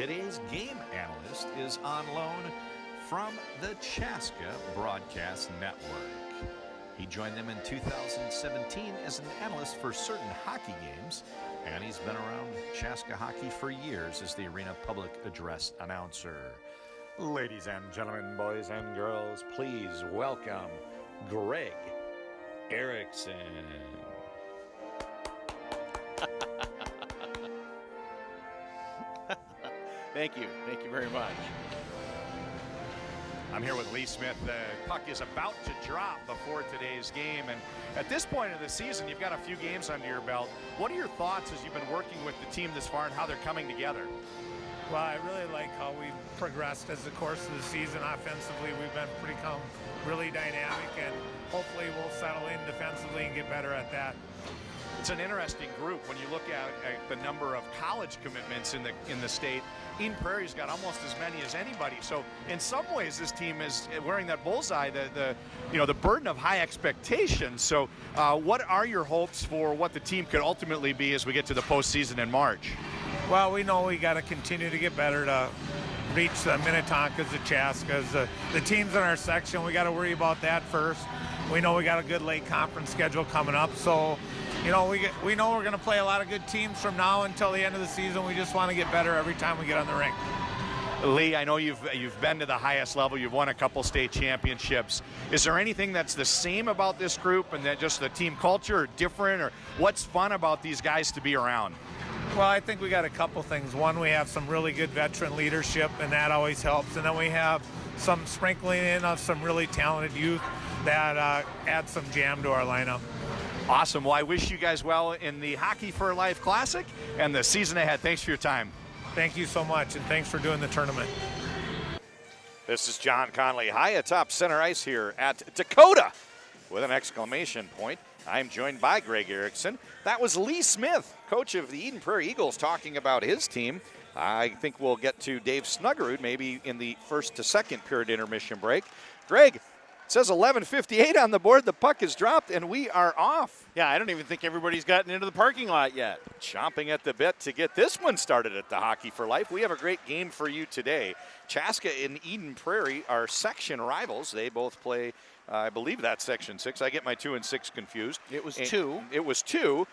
Today's game analyst is on loan from the Chaska Broadcast Network. He joined them in 2017 as an analyst for certain hockey games, and he's been around Chaska hockey for years as the arena public address announcer. Ladies and gentlemen, boys and girls, please welcome Greg Erickson. Thank you very much. I'm here with Lee Smith. The puck is about to drop before today's game, and at this point of the season, you've got a few games under your belt. What are your thoughts as you've been working with the team this far and how they're coming together? Well, I really like how we've progressed as the course of the season. Offensively, we've become really dynamic, and hopefully we'll settle in defensively and get better at that. It's an interesting group when you look at the number of college commitments in the state. Eden Prairie's got almost as many as anybody. So in some ways, this team is wearing that bullseye, the burden of high expectations. So what are your hopes for what the team could ultimately be as we get to the postseason in March? Well, we know we got to continue to get better to reach the Minnetonkas, the Chaskas, the teams in our section. We got to worry about that first. We know we got a good late conference schedule coming up. So, we know we're going to play a lot of good teams from now until the end of the season. We just want to get better every time we get on the rink. Lee, I know you've been to the highest level. You've won a couple state championships. Is there anything that's the same about this group and that just the team culture or different, or what's fun about these guys to be around? Well, I think we got a couple things. One, we have some really good veteran leadership, and that always helps. And then we have some sprinkling in of some really talented youth that add some jam to our lineup. Awesome. Well, I wish you guys well in the Hockey for Life Classic and the season ahead. Thanks for your time. Thank you so much, and thanks for doing the tournament. This is John Conley, high atop center ice here at Dakota with an exclamation point. I'm joined by Greg Erickson. That was Lee Smith, coach of the Eden Prairie Eagles, talking about his team. I think we'll get to Dave Snuggerud maybe in the first to second period intermission break. Greg, it says 11:58 on the board. The puck is dropped, and we are off. Yeah, I don't even think everybody's gotten into the parking lot yet. Chomping at the bit to get this one started at the Hockey for Life. We have a great game for you today. Chaska and Eden Prairie are section rivals. They both play, I believe that's Section 6. I get my 2 and 6 confused. It was 2. It was 2,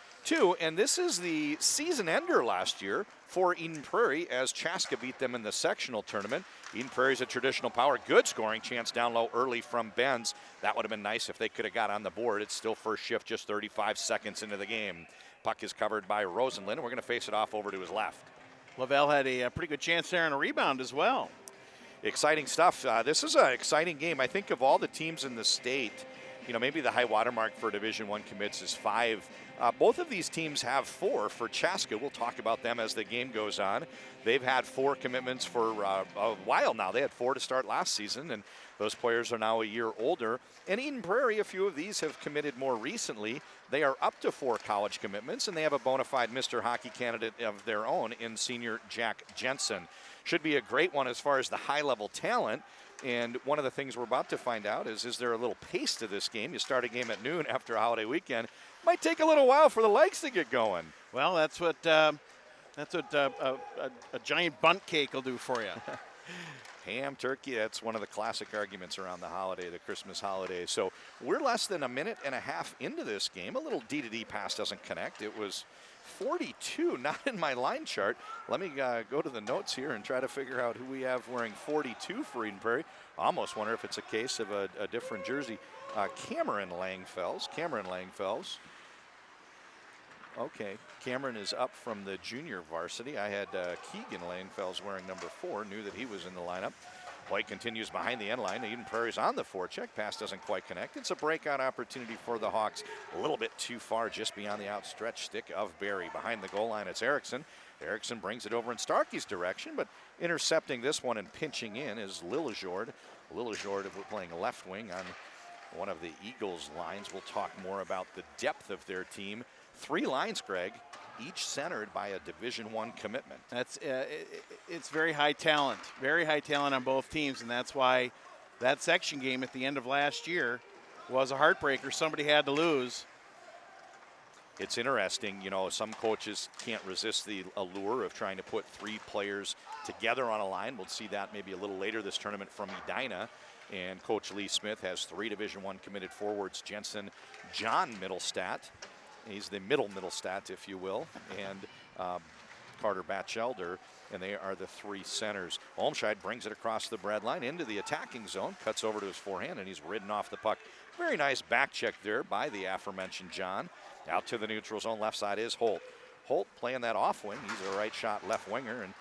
and this is the season ender last year for Eden Prairie as Chaska beat them in the sectional tournament. Eden Prairie's a traditional power. Good scoring chance down low early from Benz. That would have been nice if they could have got on the board. It's still first shift, just 35 seconds into the game. Puck is covered by Rosenlund, and we're going to face it off over to his left. Lavelle had a pretty good chance there on a rebound as well. Exciting stuff. This is an exciting game. I think of all the teams in the state, maybe the high watermark for Division I commits is 5. Both of these teams have 4 for Chaska. We'll talk about them as the game goes on. They've had 4 commitments for a while now. They had 4 to start last season, and those players are now a year older. And Eden Prairie, a few of these have committed more recently. They are up to 4 college commitments, and they have a bona fide Mr. Hockey candidate of their own in senior Jack Jensen. Should be a great one as far as the high-level talent. And one of the things we're about to find out is there a little pace to this game? You start a game at noon after a holiday weekend. Might take a little while for the legs to get going. Well, that's what a giant bunt cake will do for you. Ham, turkey, that's one of the classic arguments around the holiday, the Christmas holiday. So we're less than a minute and a half into this game. A little D-to-D pass doesn't connect. It was 42, not in my line chart. Let me go to the notes here and try to figure out who we have wearing 42 for Eden Prairie. I almost wonder if it's a case of a different jersey. Cameron Langfells. Okay, Cameron is up from the junior varsity. I had Keegan Langfells wearing number 4, knew that he was in the lineup. Play continues behind the end line. Eden Prairie's on the forecheck. Pass doesn't quite connect. It's a breakout opportunity for the Hawks. A little bit too far, just beyond the outstretched stick of Barry. Behind the goal line, it's Erickson. Erickson brings it over in Starkey's direction, but intercepting this one and pinching in is Lillejord. Lillejord, if we're playing left wing on one of the Eagles' lines. We'll talk more about the depth of their team. 3 lines, Greg, each centered by a Division I commitment. That's it's very high talent on both teams, and that's why that section game at the end of last year was a heartbreaker. Somebody had to lose. It's interesting, some coaches can't resist the allure of trying to put 3 players together on a line. We'll see that maybe a little later this tournament from Edina. And Coach Lee Smith has 3 Division I committed forwards, Jensen, John Middlestat. He's the middle Middlestat, if you will, and Carter Batchelder, and they are the 3 centers. Olmscheid brings it across the breadline into the attacking zone, cuts over to his forehand, and he's ridden off the puck. Very nice back check there by the aforementioned John. Out to the neutral zone, left side is Holt. Holt playing that off wing. He's a right shot left winger, and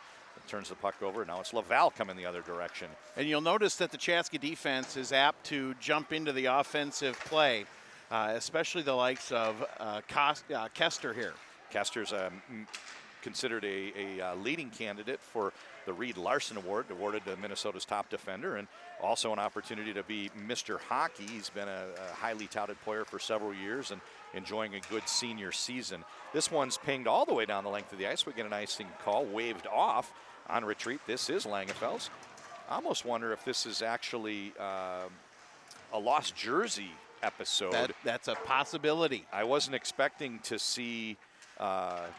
turns the puck over. Now it's Laval coming the other direction. And you'll notice that the Chaska defense is apt to jump into the offensive play, especially the likes of Kester here. Kester's considered a leading candidate for the Reed Larson Award, awarded to Minnesota's top defender, and also an opportunity to be Mr. Hockey. He's been a highly touted player for several years and enjoying a good senior season. This one's pinged all the way down the length of the ice. We get an icing call, waved off. On retreat, this is Langenfels. I almost wonder if this is actually a lost jersey episode. That's a possibility. I wasn't expecting to see Cameron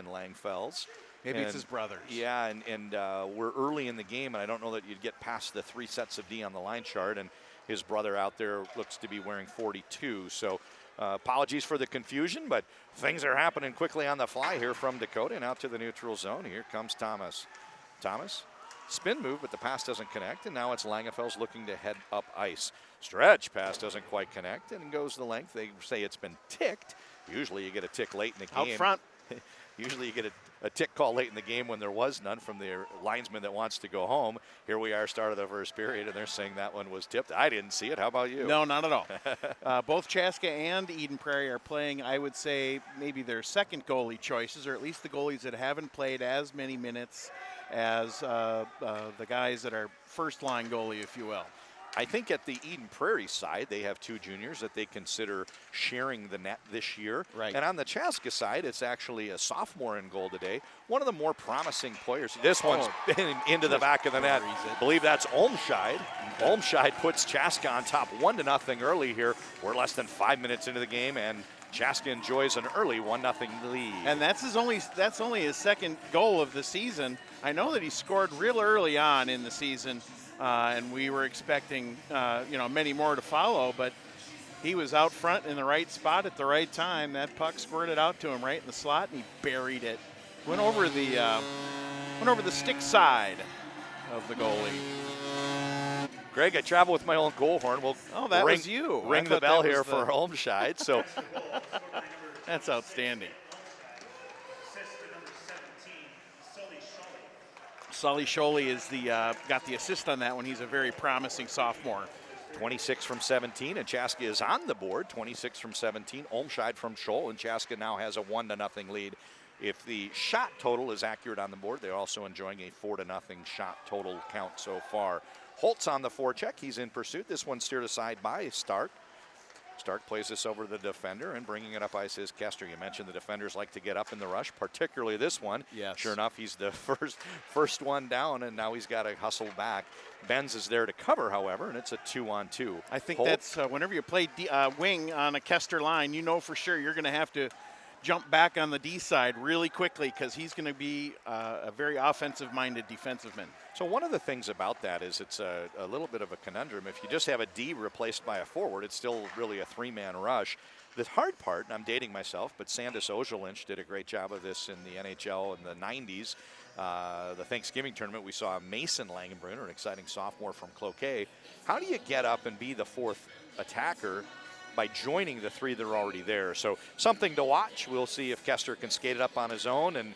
Langfels. Maybe it's his brothers. Yeah, and we're early in the game, and I don't know that you'd get past the 3 sets of D on the line chart, and his brother out there looks to be wearing 42. So apologies for the confusion, but things are happening quickly on the fly here from Dakota and out to the neutral zone. Here comes Thomas. Thomas, spin move, but the pass doesn't connect, and now it's Langenfels looking to head up ice. Stretch pass doesn't quite connect, and goes the length. They say it's been ticked. Usually you get a tick late in the game. Out front. Usually you get a tick call late in the game when there was none from the linesman that wants to go home. Here we are, start of the first period, and they're saying that one was tipped. I didn't see it. How about you? No, not at all. Both Chaska and Eden Prairie are playing, I would say, maybe their second goalie choices, or at least the goalies that haven't played as many minutes as the guys that are first-line goalie, if you will. I think at the Eden Prairie side, they have 2 juniors that they consider sharing the net this year. Right. And on the Chaska side, it's actually a sophomore in goal today. One of the more promising players. This one's been into the back of the net. I believe that's Olmscheid. Okay. Olmscheid puts Chaska on top 1-0 early here. We're less than 5 minutes into the game, and Chaska enjoys an early 1-0 lead. And that's only his second goal of the season. I know that he scored real early on in the season. And we were expecting, many more to follow, but he was out front in the right spot at the right time. That puck squirted out to him right in the slot, and he buried it. Went over the stick side of the goalie. Greg, I travel with my own goal horn. Was you. Ring the bell here for Olmscheid. So that's outstanding. Sully Scholey is got the assist on that one. He's a very promising sophomore. 26 from 17, and Chaska is on the board. 26 from 17. Olmscheid from Scholl, and Chaska now has a 1-0 lead. If the shot total is accurate on the board, they're also enjoying a 4-0 shot total count so far. Holtz on the forecheck. He's in pursuit. This one steered aside by Stark. Stark plays this over to the defender, and bringing it up ice is Kester. You mentioned the defenders like to get up in the rush, particularly this one. Yes. Sure enough, he's the first one down, and now he's got to hustle back. Benz is there to cover, however, and it's a 2-on-2. I think that's whenever you play wing on a Kester line, you know for sure you're going to have to jump back on the D side really quickly because he's going to be a very offensive-minded defensive man. So one of the things about that is it's a little bit of a conundrum. If you just have a D replaced by a forward, it's still really a 3-man rush. The hard part, and I'm dating myself, but Sandis Ojelinch did a great job of this in the NHL in the 90s. The Thanksgiving tournament, we saw Mason Langenbrunner, an exciting sophomore from Cloquet. How do you get up and be the 4th attacker by joining the 3 that are already there? So something to watch. We'll see if Kester can skate it up on his own and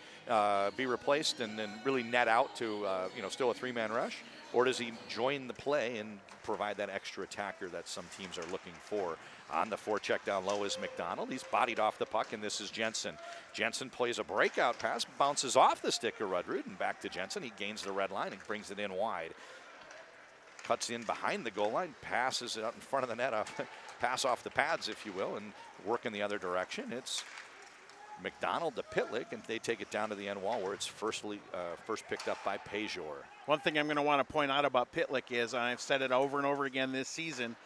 be replaced and then really net out to still a 3-man rush, or does he join the play and provide that extra attacker that some teams are looking for? On the forecheck down low is McDonald. He's bodied off the puck, and this is Jensen. Jensen plays a breakout pass, bounces off the stick of Rudrud, and back to Jensen. He gains the red line and brings it in wide. Cuts in behind the goal line, passes it out in front of the net, pass off the pads, if you will, and work in the other direction. It's McDonald to Pitlick, and they take it down to the end wall where it's first picked up by Pejor. One thing I'm going to want to point out about Pitlick is, and I've said it over and over again this season,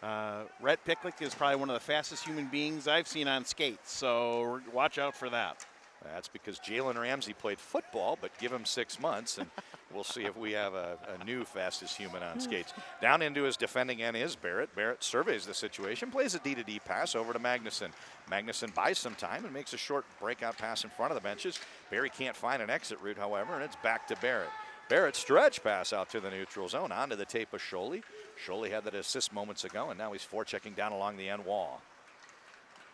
Rhett Pitlick is probably one of the fastest human beings I've seen on skates, so watch out for that. That's because Jalen Ramsey played football, but give him 6 months, and we'll see if we have a new fastest human on skates. Down into his defending end is Barrett. Barrett surveys the situation, plays a D-to-D pass over to Magnuson. Magnuson buys some time and makes a short breakout pass in front of the benches. Barry can't find an exit route, however, and it's back to Barrett. Barrett stretch pass out to the neutral zone, onto the tape of Scholey. Scholey had that assist moments ago, and now he's forechecking down along the end wall.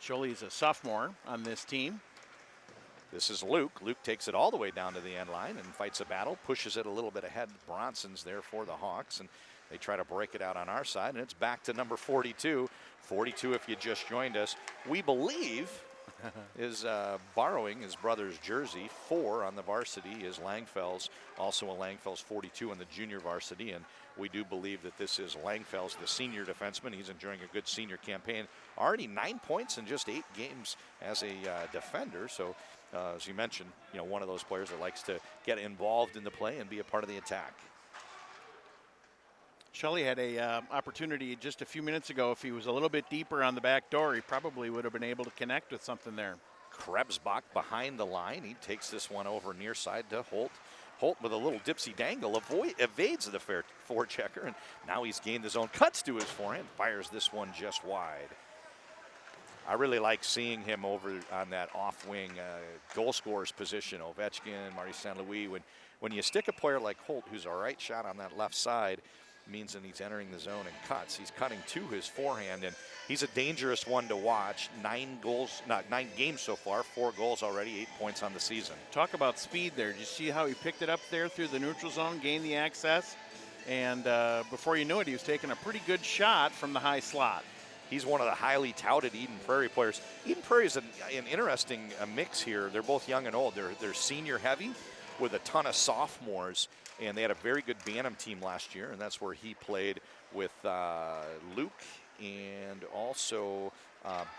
Scholey's a sophomore on this team. This is Luke. Luke takes it all the way down to the end line and fights a battle, pushes it a little bit ahead. Bronson's there for the Hawks, and they try to break it out on our side, and it's back to number 42. 42, if you just joined us, we believe is borrowing his brother's jersey. 4 on the varsity is Langfels, also a Langfels 42 on the junior varsity, and we do believe that this is Langfels, the senior defenseman. He's enjoying a good senior campaign. Already 9 points in just 8 games as a defender, so as you mentioned, one of those players that likes to get involved in the play and be a part of the attack. Shelley had a opportunity just a few minutes ago. If he was a little bit deeper on the back door, he probably would have been able to connect with something there. Krebsbach behind the line. He takes this one over near side to Holt. Holt with a little dipsy dangle evades the forechecker, and now he's gained his own, cuts to his forehand, fires this one just wide. I really like seeing him over on that off-wing goal scorer's position. Ovechkin, Marty St. Louis. When you stick a player like Holt, who's a right shot on that left side, means that he's entering the zone and cuts. He's cutting to his forehand, and he's a dangerous one to watch. 9 games so far, 4 goals already, 8 points on the season. Talk about speed there. Did you see how he picked it up there through the neutral zone, gained the access, and before you knew it, he was taking a pretty good shot from the high slot. He's one of the highly touted Eden Prairie players. Eden Prairie is an interesting mix here. They're both young and old. They're senior heavy with a ton of sophomores, and they had a very good Bantam team last year, and that's where he played with Luke and also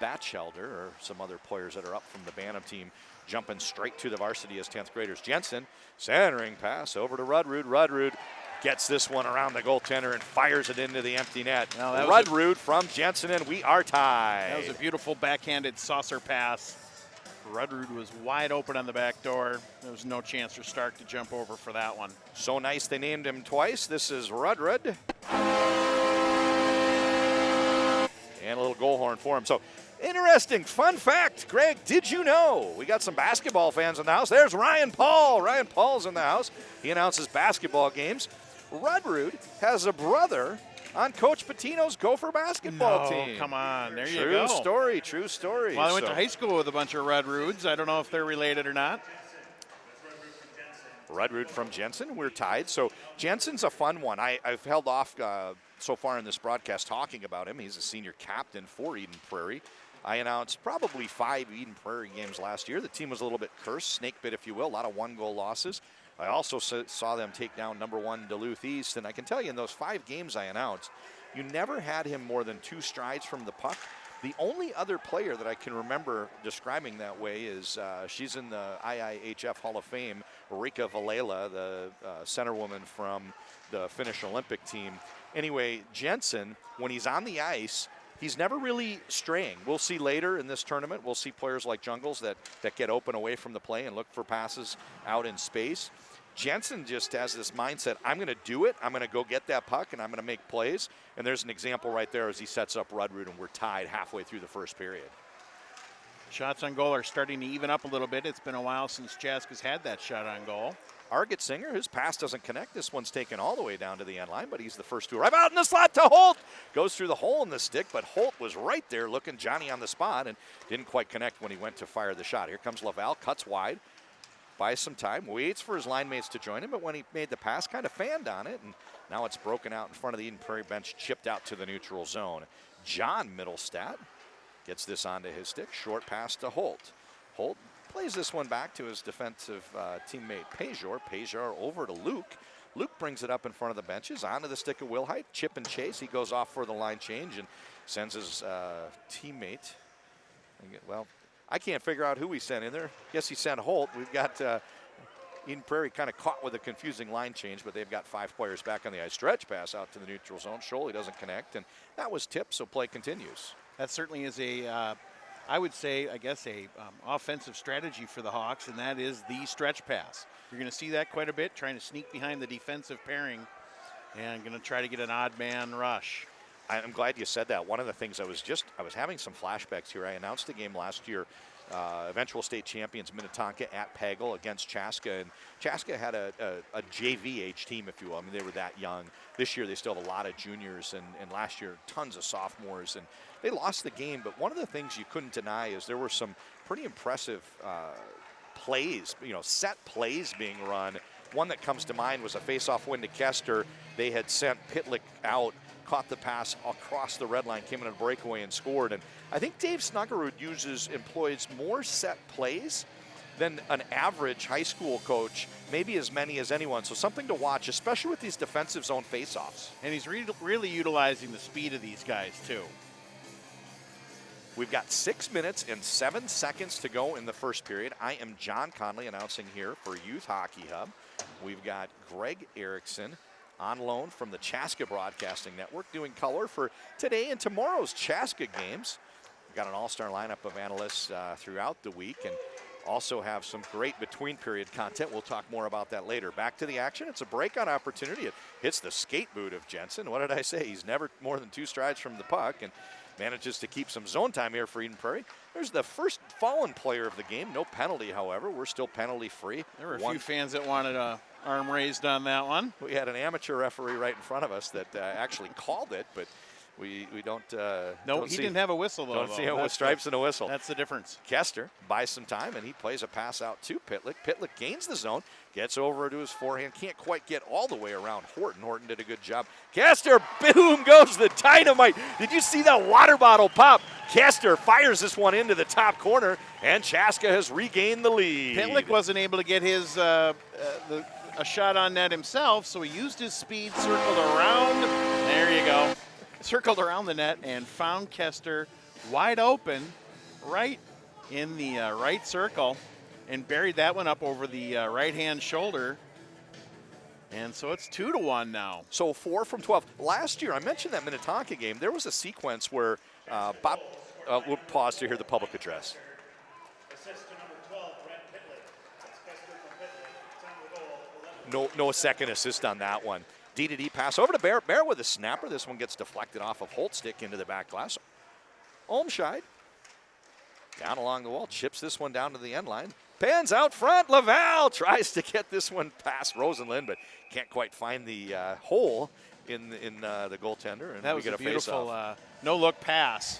Batchelder, or some other players that are up from the Bantam team, jumping straight to the varsity as 10th graders. Jensen, centering pass over to Rudrud. Rudrud gets this one around the goaltender and fires it into the empty net. Rudrud from Jensen, and we are tied. That was a beautiful backhanded saucer pass. Rudrud was wide open on the back door. There was no chance for Stark to jump over for that one. So nice they named him twice. This is Rudrud. And a little goal horn for him. So interesting fun fact, Greg, did you know? We got some basketball fans in the house. There's Ryan Paul. Ryan Paul's in the house. He announces basketball games. Rudrud has a brother on Coach Patino's Gopher basketball team. Come on, there you True go. story, true story. Well, I went to high school with a bunch of Rudruds. I don't know if they're related or not. Rudrud from Jensen, we're tied. So Jensen's a fun one. I've held off so far in this broadcast talking about him. He's a senior captain for Eden Prairie. I announced probably 5 Eden Prairie games last year. The team was a little bit cursed, snake bit if you will, a lot of 1-goal losses. I also saw them take down number 1 Duluth East, and I can tell you in those 5 games I announced, you never had him more than 2 strides from the puck. The only other player that I can remember describing that way is she's in the IIHF Hall of Fame, Rika Valela, the centerwoman from the Finnish Olympic team. Anyway, Jensen, when he's on the ice, he's never really straying. We'll see later in this tournament, we'll see players like Jungles that get open away from the play and look for passes out in space. Jensen just has this mindset, I'm going to do it, I'm going to go get that puck, and I'm going to make plays. And there's an example right there as he sets up Rudrud, and we're tied halfway through the first period. Shots on goal are starting to even up a little bit. It's been a while since Chaska's had that shot on goal. Argetsinger, his pass doesn't connect. This one's taken all the way down to the end line, but he's the first to arrive out in the slot to Holt. Goes through the hole in the stick, but Holt was right there looking Johnny on the spot and didn't quite connect when he went to fire the shot. Here comes Laval, cuts wide, buys some time, waits for his line mates to join him, but when he made the pass, kind of fanned on it, and now it's broken out in front of the Eden Prairie bench, chipped out to the neutral zone. John Middlestat gets this onto his stick, short pass to Holt. Holt plays this one back to his defensive teammate Pejor. Pejor over to Luke. Luke brings it up in front of the benches, onto the stick of Wilhite, chip and chase. He goes off for the line change and sends his teammate. Well, I can't figure out who he sent in there. Guess he sent Holt. We've got Eden Prairie kind of caught with a confusing line change, but they've got 5 players back on the ice. Stretch pass out to the neutral zone. Scholey doesn't connect, and that was tipped, so play continues. That certainly is a I would say, I guess, a offensive strategy for the Hawks, and that is the stretch pass. You're going to see that quite a bit, trying to sneak behind the defensive pairing and going to try to get an odd man rush. I'm glad you said that. One of the things I was having some flashbacks here. I announced the game last year, eventual state champions Minnetonka at Pagel against Chaska, and Chaska had a JV-age team, if you will. I mean, they were that young. This year they still have a lot of juniors, and last year tons of sophomores, and they lost the game. But one of the things you couldn't deny is there were some pretty impressive plays, set plays being run. One that comes to mind was a face-off win to Kester. They had sent Pitlick out, caught the pass across the red line, came in a breakaway and scored. And I think Dave Snuggerud employs more set plays than an average high school coach, maybe as many as anyone. So something to watch, especially with these defensive zone faceoffs. And he's really utilizing the speed of these guys too. We've got 6 minutes and 7 seconds to go in the first period. I am John Conley announcing here for Youth Hockey Hub. We've got Greg Erickson on loan from the Chaska Broadcasting Network doing color for today and tomorrow's Chaska games. We've got an all-star lineup of analysts throughout the week, and also have some great between-period content. We'll talk more about that later. Back to the action. It's a breakout opportunity. It hits the skate boot of Jensen. What did I say? He's never more than 2 strides from the puck and manages to keep some zone time here for Eden Prairie. There's the first fallen player of the game. No penalty, however. We're still penalty-free. There were a few fans that wanted a arm raised on that one. We had an amateur referee right in front of us that actually called it, but we don't. No, he didn't have a whistle, though. Don't see him with stripes and a whistle. That's the difference. Kester buys some time, and he plays a pass out to Pitlick. Pitlick gains the zone, gets over to his forehand, can't quite get all the way around Horton. Horton did a good job. Kester, boom, goes the dynamite. Did you see that water bottle pop? Kester fires this one into the top corner, and Chaska has regained the lead. Pitlick wasn't able to get his a shot on net himself, so he used his speed, circled around. There you go. Circled around the net and found Kester wide open right in the right circle and buried that one up over the right-hand shoulder. And so it's 2-1 now. So 4 from 12. Last year, I mentioned that Minnetonka game, there was a sequence where Bob, we'll pause to hear the public address. Assist to number 12, Brent Pitlick. That's Kester from Pitlick. It's on the goal. No second assist on that one. D-to-D pass over to Bear. Bear with a snapper. This one gets deflected off of Holt's stick into the back glass. Olmscheid down along the wall, chips this one down to the end line. Pans out front. Laval tries to get this one past Rosenlund, but can't quite find the hole in the goaltender. And that was a beautiful no-look pass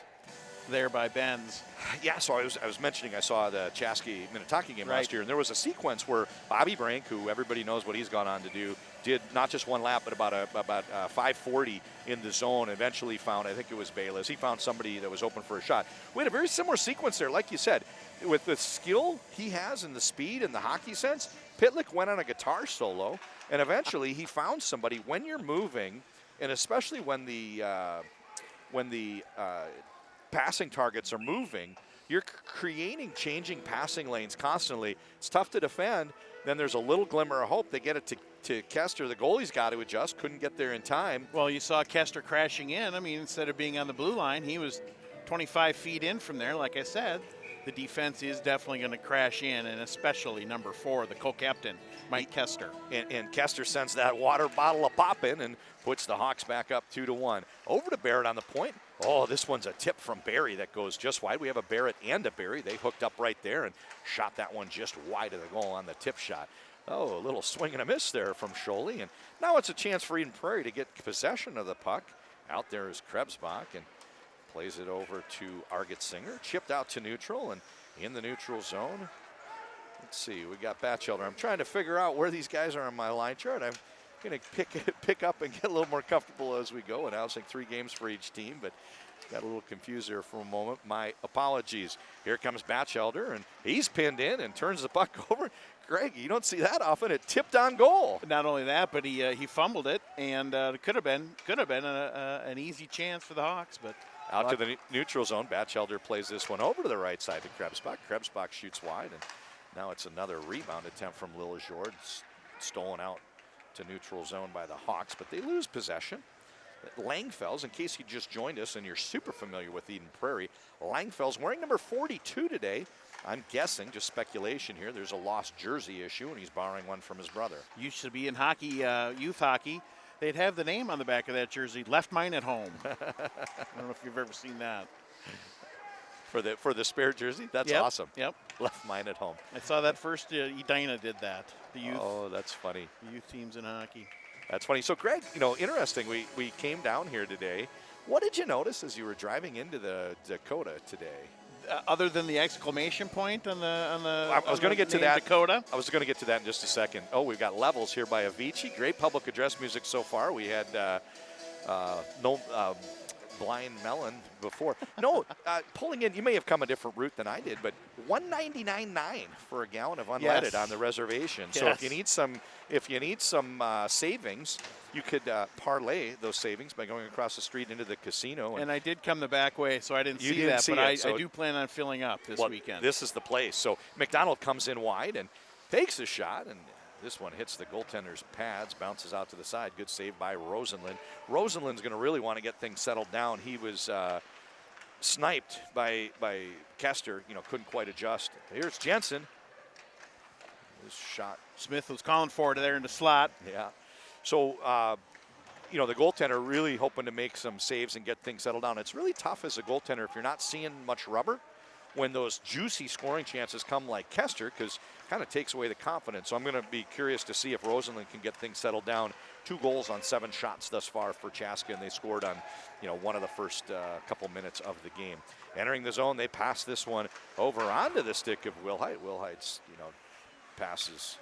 there by Benz. Yeah, so I was mentioning I saw the Chaska Minnetonka game last year, and there was a sequence where Bobby Brank, who everybody knows what he's gone on to do, did not just one lap, but about 540 in the zone. Eventually found, I think it was Bayless, he found somebody that was open for a shot. We had a very similar sequence there, like you said. With the skill he has and the speed and the hockey sense, Pitlick went on a guitar solo, and eventually he found somebody. When you're moving, and especially when the passing targets are moving, you're creating changing passing lanes constantly. It's tough to defend. Then there's a little glimmer of hope. They get it to Kester. The goalie's got to adjust. Couldn't get there in time. Well, you saw Kester crashing in. I mean, instead of being on the blue line, he was 25 feet in from there. Like I said, the defense is definitely going to crash in, and especially number 4, the co-captain, Mike Kester. And Kester sends that water bottle a pop in and puts the Hawks back up 2-1. Over to Barrett on the point. Oh, this one's a tip from Barry that goes just wide. We have a Barrett and a Barry. They hooked up right there and shot that one just wide of the goal on the tip shot. Oh, a little swing and a miss there from Scholey. And now it's a chance for Eden Prairie to get possession of the puck. Out there is Krebsbach and plays it over to Arget-Singer. Chipped out to neutral and in the neutral zone. Let's see, we got Batchelder. I'm trying to figure out where these guys are on my line chart. I'm going to pick up and get a little more comfortable as we go, announcing 3 games for each team, but got a little confused there for a moment. My apologies. Here comes Batchelder, and he's pinned in and turns the puck over. Greg, you don't see that often. It tipped on goal. Not only that, but he fumbled it, and it could have been an easy chance for the Hawks, but out to the neutral zone. Batchelder plays this one over to the right side to Krebsbach. Krebsbach shoots wide, and now it's another rebound attempt from Lillejord, stolen out to neutral zone by the Hawks, but they lose possession. Langfels, in case you just joined us and you're super familiar with Eden Prairie, Langfels wearing number 42 today. I'm guessing, just speculation here, there's a lost jersey issue, and he's borrowing one from his brother. Used to be in hockey, youth hockey. They'd have the name on the back of that jersey, left mine at home. I don't know if you've ever seen that. For the spare jersey? That's awesome. Yep. Left mine at home. I saw that first, Edina did that, the youth. Oh, that's funny. The youth teams in hockey. That's funny. So, Greg, interesting. We came down here today. What did you notice as you were driving into the Dakota today? Other than the exclamation point on the I was going to get to that. Dakota. I was going to get to that in just a second. Oh, we've got Levels here by Avicii. Great public address music so far. We had Blind Melon before. No, pulling in. You may have come a different route than I did, but $1.99.9 for a gallon of unleaded on the reservation. Yes. So if you need some savings, you could parlay those savings by going across the street into the casino. And I did come the back way, so I didn't You see didn't that. see but it, I do plan on filling up this weekend. This is the place. So McDonald comes in wide and takes a shot, and this one hits the goaltender's pads, bounces out to the side. Good save by Rosenlund. Rosenlund's going to really want to get things settled down. He was sniped by Kester. Couldn't quite adjust. Here's Jensen. His shot. Smith was calling for it there in the slot. Yeah. So, the goaltender really hoping to make some saves and get things settled down. It's really tough as a goaltender if you're not seeing much rubber when those juicy scoring chances come like Kester, because kind of takes away the confidence. So I'm going to be curious to see if Rosenlund can get things settled down. 2 goals on 7 shots thus far for Chaska, and they scored on, one of the first couple minutes of the game. Entering the zone, they pass this one over onto the stick of Wilhite. Wilhite's, passes.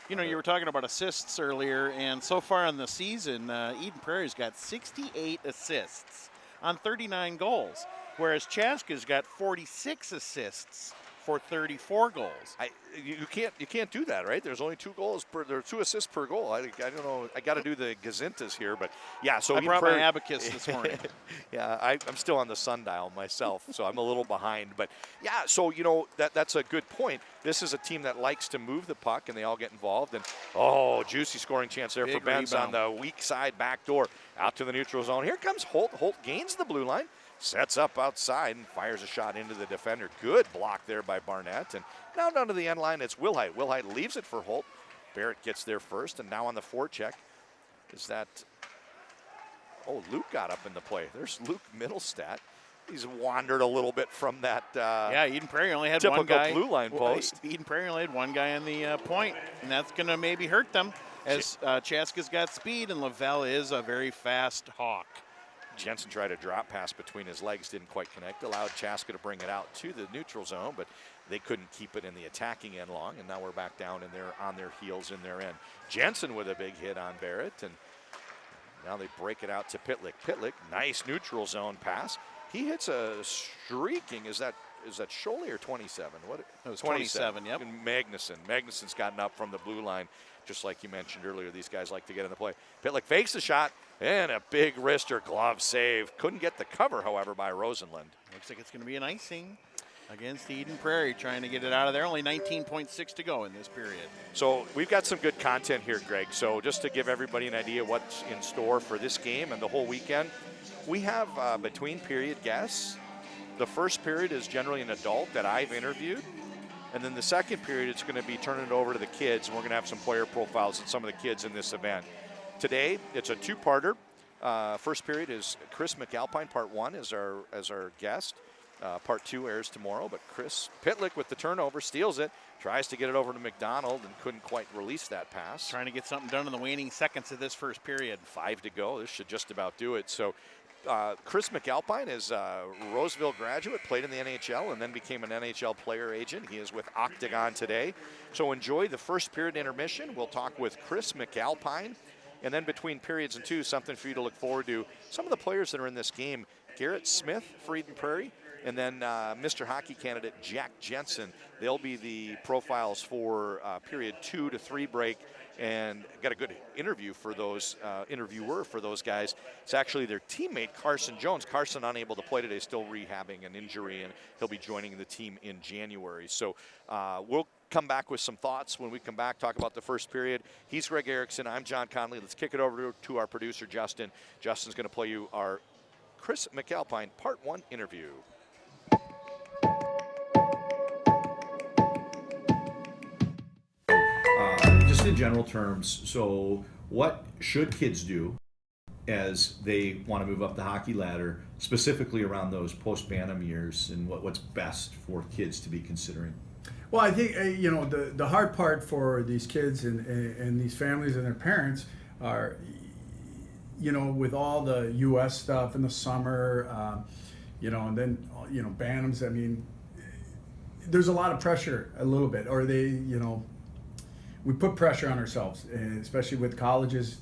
You were talking about assists earlier, and so far in the season, Eden Prairie's got 68 assists on 39 goals, whereas Chaska's got 46 assists for 34 goals. You can't do that, right? There's only 2 goals per. There are 2 assists per goal. I don't know. I got to do the gazintas here, but yeah. So I brought my abacus this morning. Yeah, I'm still on the sundial myself, so I'm a little behind. But yeah, so that's a good point. This is a team that likes to move the puck, and they all get involved. And juicy scoring chance there Big for Benz rebound. on the weak side back door, out to the neutral zone. Here comes Holt. Holt gains the blue line. Sets up outside and fires a shot into the defender. Good block there by Barnett. And now down to the end line, it's Wilhite. Wilhite leaves it for Holt. Barrett gets there first, and now on the forecheck is that. Oh, Luke got up in the play. There's Luke Middlestat. He's wandered a little bit from that. Eden Prairie only had typical one guy. blue line post. Eden Prairie only had one guy on the point, and that's going to maybe hurt them as Chaska's got speed, and Lavelle is a very fast hawk. Jensen tried a drop pass between his legs, didn't quite connect, allowed Chaska to bring it out to the neutral zone, but they couldn't keep it in the attacking end long, and now we're back down and they're on their heels in their end. Jensen with a big hit on Barrett, and now they break it out to Pitlick. Pitlick, nice neutral zone pass. He hits a streaking, is that Scholey or 27? What? It was 27, yep. And Magnuson's gotten up from the blue line, just like you mentioned earlier. These guys like to get in the play. Pitlick fakes the shot, and a big wrister glove save. Couldn't get the cover, however, by Rosenlund. Looks like it's going to be an icing against Eden Prairie, trying to get it out of there. Only 19.6 to go in this period. So we've got some good content here, Greg. So just to give everybody an idea what's in store for this game and the whole weekend, we have between period guests. The first period is generally an adult that I've interviewed. And then the second period, it's going to be turning it over to the kids. And we're going to have some player profiles and some of the kids in this event. Today, it's a 2-parter. First period is Chris McAlpine. Part 1 is our guest. Part 2 airs tomorrow. But Chris Pitlick with the turnover, steals it, tries to get it over to McDonald and couldn't quite release that pass. Trying to get something done in the waning seconds of this first period. 5 to go. This should just about do it. So Chris McAlpine is a Roseville graduate, played in the NHL, and then became an NHL player agent. He is with Octagon today. So enjoy the first period intermission. We'll talk with Chris McAlpine. And then between periods and 2, something for you to look forward to. Some of the players that are in this game, Garrett Smith for Eden Prairie, and then Mr. Hockey candidate Jack Jensen. They'll be the profiles for period 2 to 3 break. And got a good interview for those interviewer for those guys. It's actually their teammate Carson Jones. Carson unable to play today, still rehabbing an injury, and he'll be joining the team in January. So we'll come back with some thoughts when we come back, talk about the first period. He's Greg Erickson. I'm John Conley. Let's kick it over to our producer, Justin. Justin's going to play you our Chris McAlpine Part 1 interview. Just in general terms, so what should kids do as they want to move up the hockey ladder, specifically around those post-Bantam years, and what's best for kids to be considering? Well, I think the hard part for these kids and these families and their parents are, with all the U.S. stuff in the summer, and then Bantams. I mean, there's a lot of pressure, a little bit, or we put pressure on ourselves, and especially with colleges,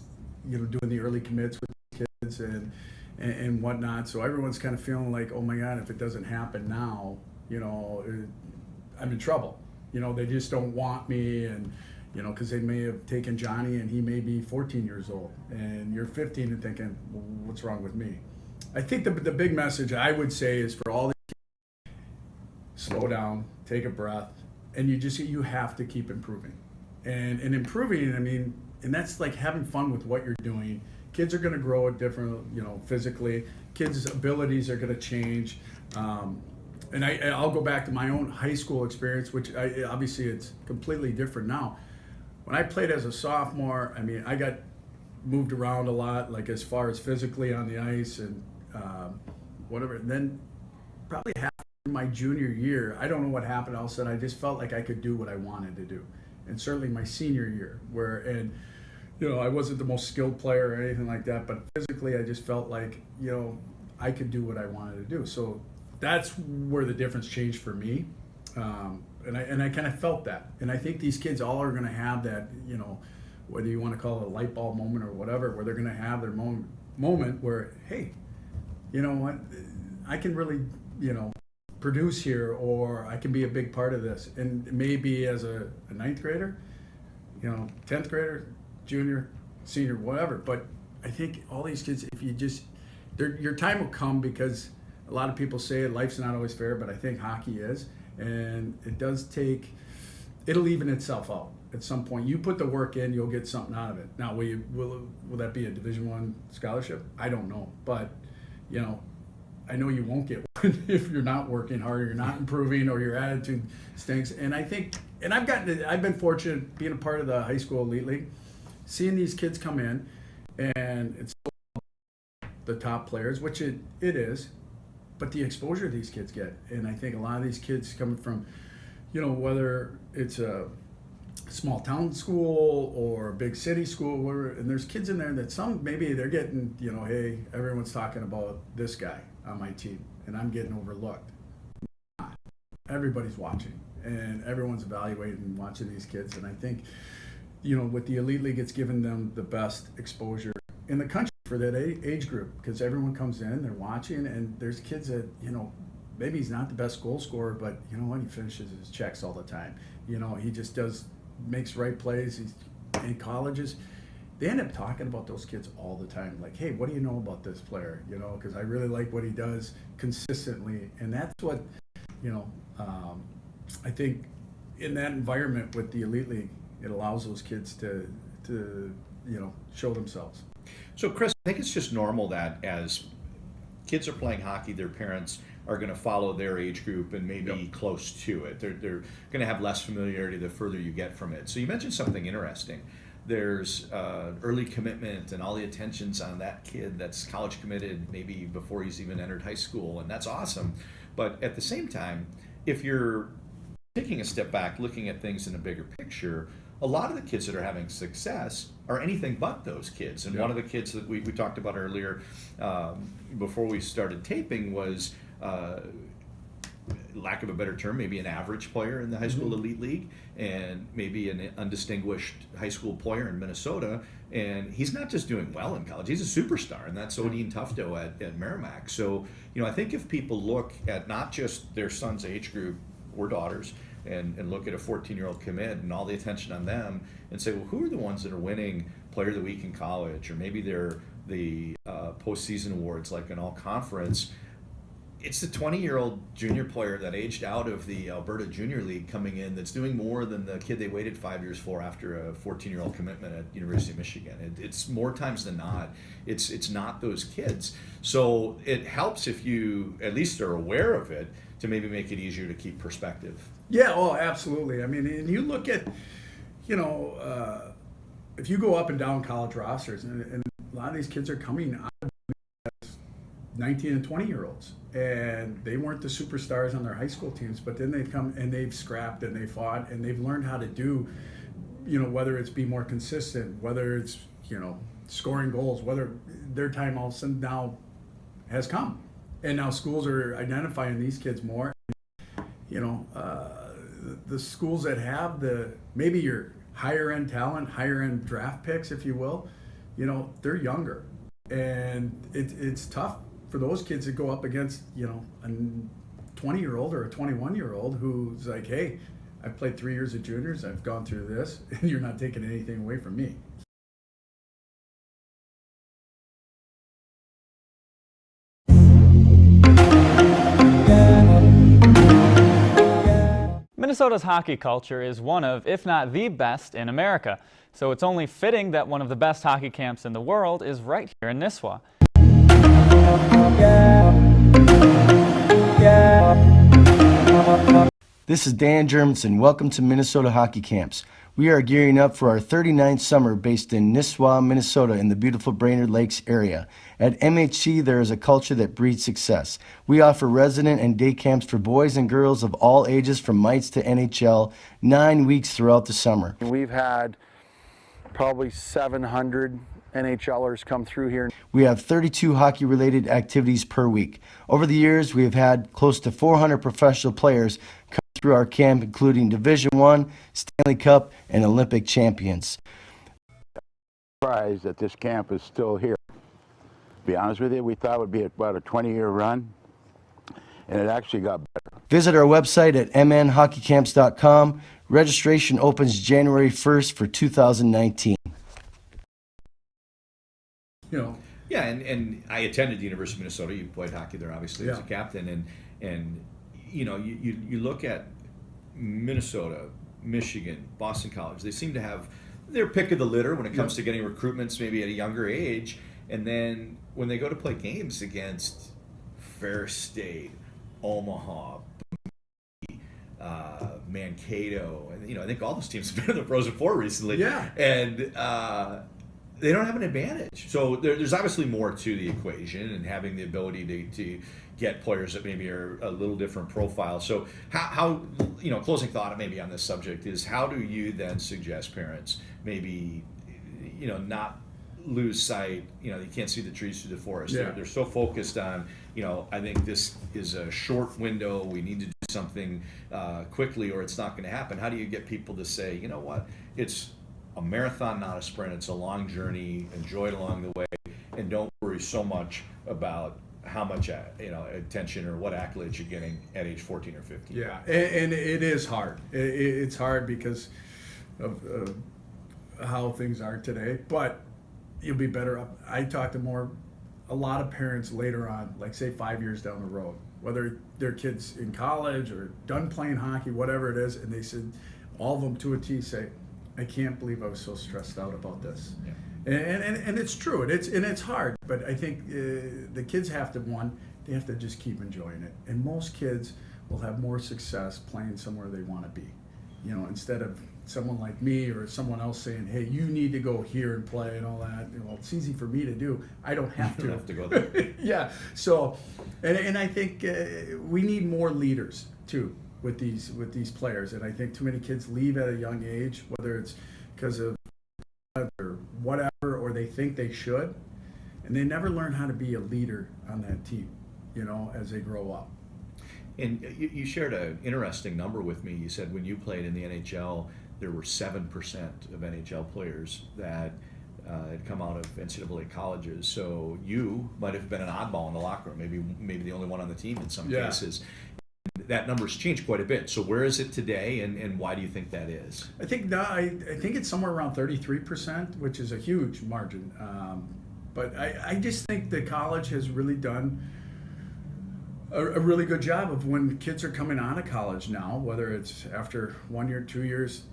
doing the early commits with kids and whatnot. So everyone's kind of feeling like, oh my God, if it doesn't happen now, I'm in trouble. They just don't want me, and because they may have taken Johnny and he may be 14 years old, and you're 15 and thinking, well, what's wrong with me? I think the big message I would say is for all the kids, slow down, take a breath, and you have to keep improving. And improving, I mean, and that's like having fun with what you're doing. Kids are going to grow at different, physically. Kids' abilities are going to change. And I'll go back to my own high school experience, which obviously it's completely different now. When I played as a sophomore, I mean, I got moved around a lot, like as far as physically on the ice and whatever. And then probably half of my junior year, I don't know what happened. All of a sudden, I just felt like I could do what I wanted to do. And certainly my senior year, I wasn't the most skilled player or anything like that, but physically I just felt like, I could do what I wanted to do. So that's where the difference changed for me. And I kind of felt that. And I think these kids all are going to have that, whether you want to call it a light bulb moment or whatever, where they're going to have their moment where, hey, you know what, I can really, produce here, or I can be a big part of this. And maybe as a ninth grader, 10th grader, junior, senior, whatever. But I think all these kids, if you just, your time will come, because a lot of people say life's not always fair, but I think hockey is. And it does it'll even itself out at some point. You put the work in, you'll get something out of it. Now, will that be a Division I scholarship? I don't know. But, I know you won't get one if you're not working hard, or you're not improving, or your attitude stinks. And I think, and I've been fortunate being a part of the high school elite league, seeing these kids come in, and it's the top players, which it is, but the exposure these kids get. And I think a lot of these kids coming from, whether it's a small town school or a big city school, and there's kids in there that some, maybe they're getting, hey, everyone's talking about this guy on my team, and I'm getting overlooked. Everybody's watching, and everyone's evaluating and watching these kids. And I think, with the Elite League, it's given them the best exposure in the country for that age group, because everyone comes in, they're watching, and there's kids that, maybe he's not the best goal scorer, but you know what, he finishes his checks all the time. He just makes right plays. He's in colleges. They end up talking about those kids all the time. Like, hey, what do you know about this player? Because I really like what he does consistently. And that's what, I think in that environment with the Elite League, it allows those kids to show themselves. So, Chris, I think it's just normal that as kids are playing hockey, their parents are going to follow their age group and maybe close to it. They're going to have less familiarity the further you get from it. So you mentioned something interesting. There's early commitment and all the attention's on that kid that's college committed maybe before he's even entered high school, and that's awesome. But at the same time, if you're taking a step back, looking at things in a bigger picture, a lot of the kids that are having success are anything but those kids. And one of the kids that we talked about earlier before we started taping was, lack of a better term, maybe an average player in the high school elite league, and maybe an undistinguished high school player in Minnesota. And he's not just doing well in college, he's a superstar, and that's Odin Tufto at Merrimack. So, I think if people look at not just their son's age group or daughters, and look at a 14-year-old commit and all the attention on them, and say, well, who are the ones that are winning Player of the Week in college, or maybe they're the postseason awards like an all-conference, it's the 20-year-old junior player that aged out of the Alberta Junior League coming in that's doing more than the kid they waited 5 years for after a 14-year-old commitment at University of Michigan. It's more times than not, it's not those kids. So it helps if you at least are aware of it to maybe make it easier to keep perspective. Yeah, oh, absolutely. I mean, and you look at, if you go up and down college rosters, and a lot of these kids are coming out of 19 and 20-year-olds, and they weren't the superstars on their high school teams, but then they've come and they've scrapped and they fought and they've learned how to do, whether it's be more consistent, whether it's, scoring goals, whether their time all of a sudden now has come. And now schools are identifying these kids more. The schools that have maybe your higher end talent, higher end draft picks, if you will, they're younger. And it's tough for those kids to go up against, a 20-year-old or a 21-year-old who's like, hey, I've played 3 years of juniors, I've gone through this, and you're not taking anything away from me. Minnesota's hockey culture is one of, if not the best in America. So it's only fitting that one of the best hockey camps in the world is right here in Nisswa. This is Dan Germanson. Welcome to Minnesota Hockey Camps. We are gearing up for our 39th summer based in Nisswa, Minnesota in the beautiful Brainerd Lakes area. At MHC, there is a culture that breeds success. We offer resident and day camps for boys and girls of all ages from mites to NHL, 9 weeks throughout the summer. We've had probably 700 NHLers come through here. We have 32 hockey-related activities per week. Over the years, we have had close to 400 professional players come through our camp, including Division I, Stanley Cup, and Olympic champions. Surprised that this camp is still here. To be honest with you, we thought it would be about a 20-year run, and it actually got better. Visit our website at mnhockeycamps.com. Registration opens January 1st for 2019. Yeah, and I attended the University of Minnesota. You played hockey there, obviously, as a captain, and you look at Minnesota, Michigan, Boston College. They seem to have their pick of the litter when it comes to getting recruitments, maybe at a younger age, and then when they go to play games against Fair State, Omaha, Mankato, and I think all those teams have been in the Frozen Four recently. Yeah, and they don't have an advantage. So there's obviously more to the equation, and having the ability to get players that maybe are a little different profile. So how closing thought maybe on this subject is, how do you then suggest parents maybe not lose sight, you can't see the trees through the forest. Yeah. They're so focused on, I think this is a short window, we need to do something quickly or it's not going to happen. How do you get people to say, you know what, it's a marathon, not a sprint, it's a long journey, enjoy it along the way, and don't worry so much about how much attention or what accolades you're getting at age 14 or 15. Yeah, and it is hard. It's hard because of how things are today, but you'll be better up. I talk to a lot of parents later on, like say 5 years down the road, whether their kids in college or done playing hockey, whatever it is, and they said, all of them to a T say, I can't believe I was so stressed out about this. Yeah. And it's true, and it's hard, but I think the kids have to, they have to just keep enjoying it. And most kids will have more success playing somewhere they want to be, instead of someone like me or someone else saying, hey, you need to go here and play and all that. Well, it's easy for me to do. I don't have to. You don't have to go there. Yeah, so, and I think we need more leaders too with these players, and I think too many kids leave at a young age, whether it's because of or whatever, or they think they should, and they never learn how to be a leader on that team, as they grow up. And you shared an interesting number with me. You said when you played in the NHL, there were 7% of NHL players that had come out of NCAA colleges. So you might have been an oddball in the locker room, maybe the only one on the team in some cases. That number's changed quite a bit. So where is it today, and why do you think that is? I think now I think it's somewhere around 33%, which is a huge margin. But I just think the college has really done a really good job of when kids are coming out of college now, whether it's after 1 year, 2 years,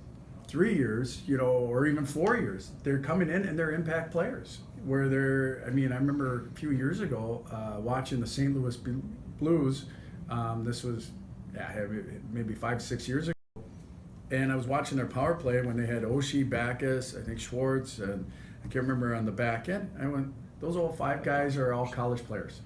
3 years, or even 4 years, they're coming in and they're impact players. Where they're, I remember a few years ago watching the St. Louis Blues. This was maybe 5-6 years ago. And I was watching their power play when they had Oshie, Backus, I think Schwartz, and I can't remember on the back end. I went, those old 5 guys are all college players.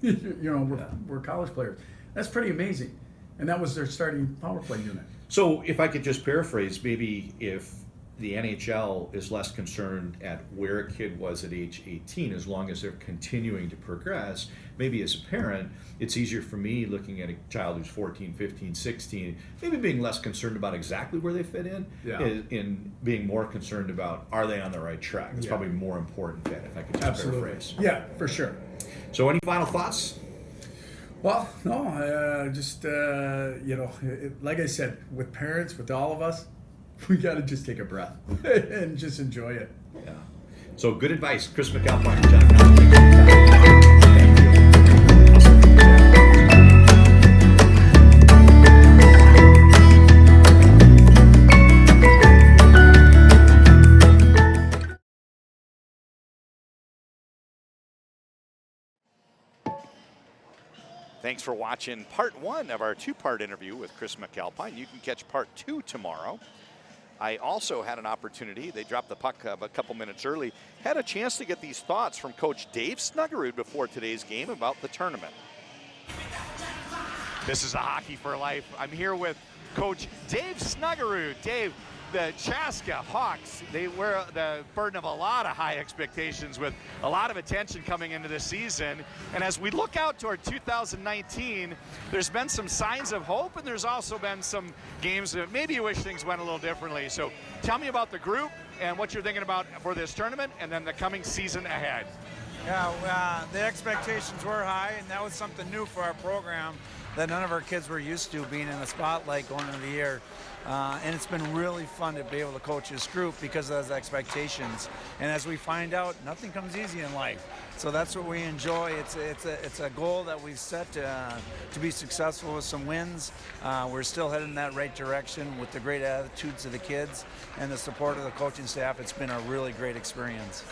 We're college players. That's pretty amazing. And that was their starting power play unit. So if I could just paraphrase, maybe if the NHL is less concerned at where a kid was at age 18, as long as they're continuing to progress, maybe as a parent, it's easier for me looking at a child who's 14, 15, 16, maybe being less concerned about exactly where they fit in being more concerned about, are they on the right track? It's probably more important than, if I could just paraphrase. Yeah, for sure. So any final thoughts? Well, no, just, like I said, with parents, with all of us, we got to just take a breath and just enjoy it. Yeah. So good advice. Chris McAlpine, John Collins. Thanks for watching part 1 of our 2-part interview with Chris McAlpine. You can catch part 2 tomorrow. I also had an opportunity, they dropped the puck a couple minutes early, had a chance to get these thoughts from Coach Dave Snuggerud before today's game about the tournament. This is a Hockey for Life. I'm here with Coach Dave Snuggerud. Dave, the Chaska Hawks, they wear the burden of a lot of high expectations with a lot of attention coming into this season. And as we look out toward 2019, there's been some signs of hope, and there's also been some games that maybe you wish things went a little differently. So tell me about the group and what you're thinking about for this tournament and then the coming season ahead. Yeah, the expectations were high, and that was something new for our program that none of our kids were used to, being in the spotlight going into the year. And it's been really fun to be able to coach this group because of those expectations. And as we find out, nothing comes easy in life. So that's what we enjoy. It's a goal that we've set to be successful with some wins. We're still heading in that right direction with the great attitudes of the kids and the support of the coaching staff. It's been a really great experience.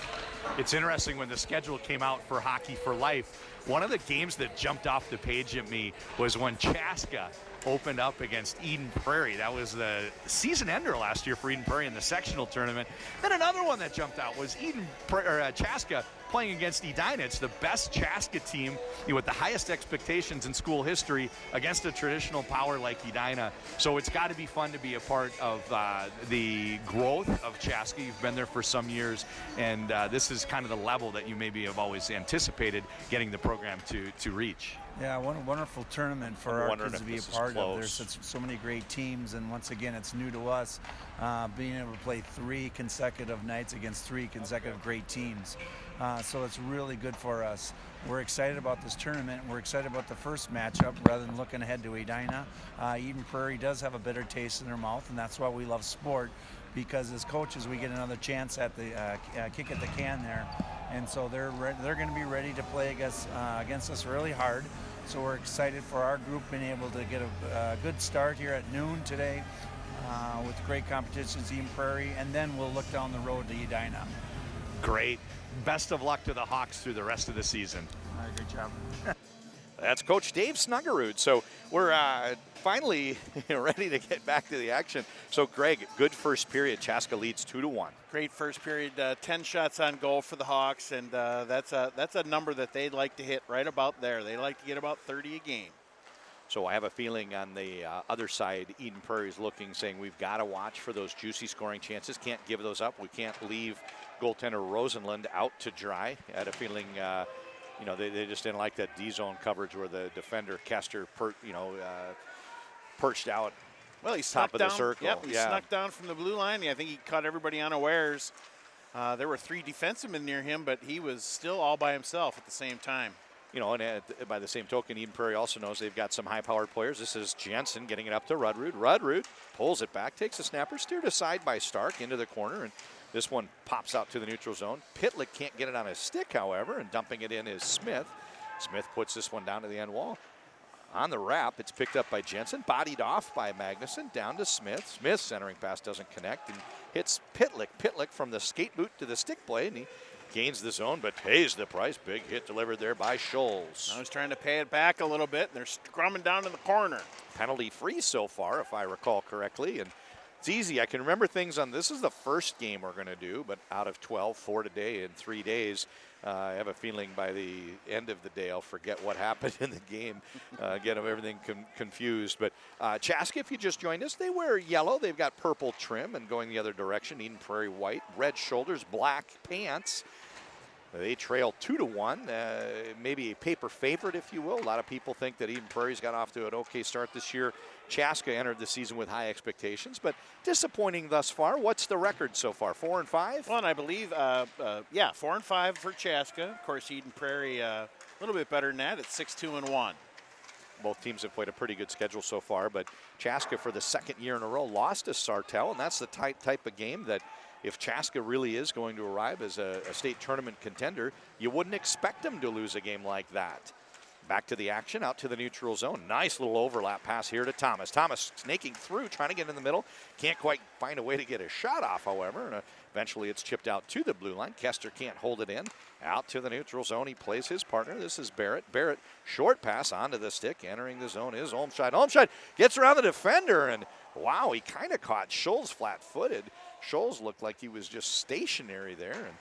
It's interesting when the schedule came out for Hockey for Life. One of the games that jumped off the page at me was when Chaska opened up against Eden Prairie. That was the season ender last year for Eden Prairie in the sectional tournament. Then another one that jumped out was Chaska playing against Edina. It's the best Chaska team with the highest expectations in school history against a traditional power like Edina. So it's got to be fun to be a part of the growth of Chaska. You've been there for some years, and this is kind of the level that you maybe have always anticipated getting the program to reach. Yeah, what a wonderful tournament for our kids to be a part of. There's so many great teams, and once again, it's new to us, being able to play 3 consecutive nights against 3 consecutive great teams. So it's really good for us. We're excited about this tournament. We're excited about the first matchup rather than looking ahead to Edina. Eden Prairie does have a bitter taste in their mouth, and that's why we love sport, because as coaches, we get another chance at the kick at the can there. And so they're going to be ready to play against us really hard. So we're excited for our group being able to get a good start here at noon today with great competitions, Eden Prairie, and then we'll look down the road to Edina. Great. Best of luck to the Hawks through the rest of the season. All right, great job. That's Coach Dave Snuggerud. So we're finally ready to get back to the action. So, Greg, good first period. Chaska leads 2-1. Great first period, 10 shots on goal for the Hawks, and that's a number that they'd like to hit right about there. They like to get about 30 a game. So I have a feeling on the other side, Eden Prairie is looking, saying we've got to watch for those juicy scoring chances. Can't give those up. We can't leave goaltender Rosenlund out to dry. I had a feeling, they just didn't like that D-zone coverage where the defender Kester, perched out. Well, he top of the circle. Yep, he snuck down from the blue line. I think he caught everybody unawares. There were 3 defensemen near him, but he was still all by himself at the same time. And by the same token, Eden Prairie also knows they've got some high-powered players. This is Jensen getting it up to Rudrud. Rudrud pulls it back, takes a snapper, steered aside by Stark into the corner, and this one pops out to the neutral zone. Pitlick can't get it on his stick, however, and dumping it in is Smith. Smith puts this one down to the end wall. On the wrap, it's picked up by Jensen, bodied off by Magnuson, down to Smith. Smith's centering pass doesn't connect and hits Pitlick. Pitlick from the skate boot to the stick play, and he gains the zone but pays the price. Big hit delivered there by Scholes. I was trying to pay it back a little bit, and they're scrumming down in the corner. Penalty free so far, if I recall correctly, and it's easy. I can remember things on this is the first game we're going to do, but out of 12, 4 today in 3 days. I have a feeling by the end of the day I'll forget what happened in the game, get everything confused. But Chaska, if you just joined us, they wear yellow. They've got purple trim and going the other direction. Eden Prairie white, red shoulders, black pants. They trail 2-1, maybe a paper favorite, if you will. A lot of people think that Eden Prairie's got off to an okay start this year. Chaska entered the season with high expectations, but disappointing thus far. What's the record so far, 4-5? Well, and I believe, 4-5 for Chaska. Of course, Eden Prairie a little bit better than that. It's 6-2-1. Both teams have played a pretty good schedule so far, but Chaska for the second year in a row lost to Sartell, and that's the type of game that if Chaska really is going to arrive as a state tournament contender, you wouldn't expect them to lose a game like that. Back to the action, out to the neutral zone. Nice little overlap pass here to Thomas. Thomas snaking through, trying to get in the middle. Can't quite find a way to get a shot off, however, and eventually it's chipped out to the blue line. Kester can't hold it in. Out to the neutral zone, he plays his partner. This is Barrett. Barrett, short pass onto the stick. Entering the zone is Olmscheid. Olmscheid gets around the defender, and wow, he kind of caught Scholes flat-footed. Scholes looked like he was just stationary there, and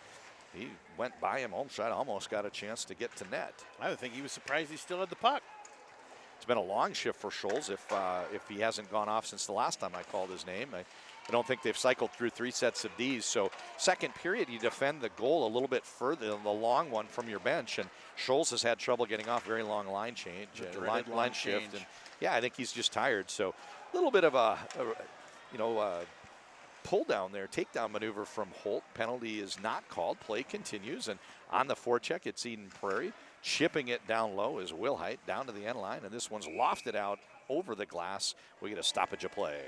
he went by him. Olmscheid almost got a chance to get to net. I would think he was surprised he still had the puck. It's been a long shift for Scholes if he hasn't gone off since the last time I called his name. I don't think they've cycled through 3 sets of Ds. So second period, you defend the goal a little bit further than the long one from your bench. And Scholes has had trouble getting off very long line change, line shift. And yeah, I think he's just tired. So a little bit of a pull down there, takedown maneuver from Holt. Penalty is not called. Play continues. And on the forecheck, it's Eden Prairie. Chipping it down low is Wilhite down to the end line. And this one's lofted out over the glass. We get a stoppage of play.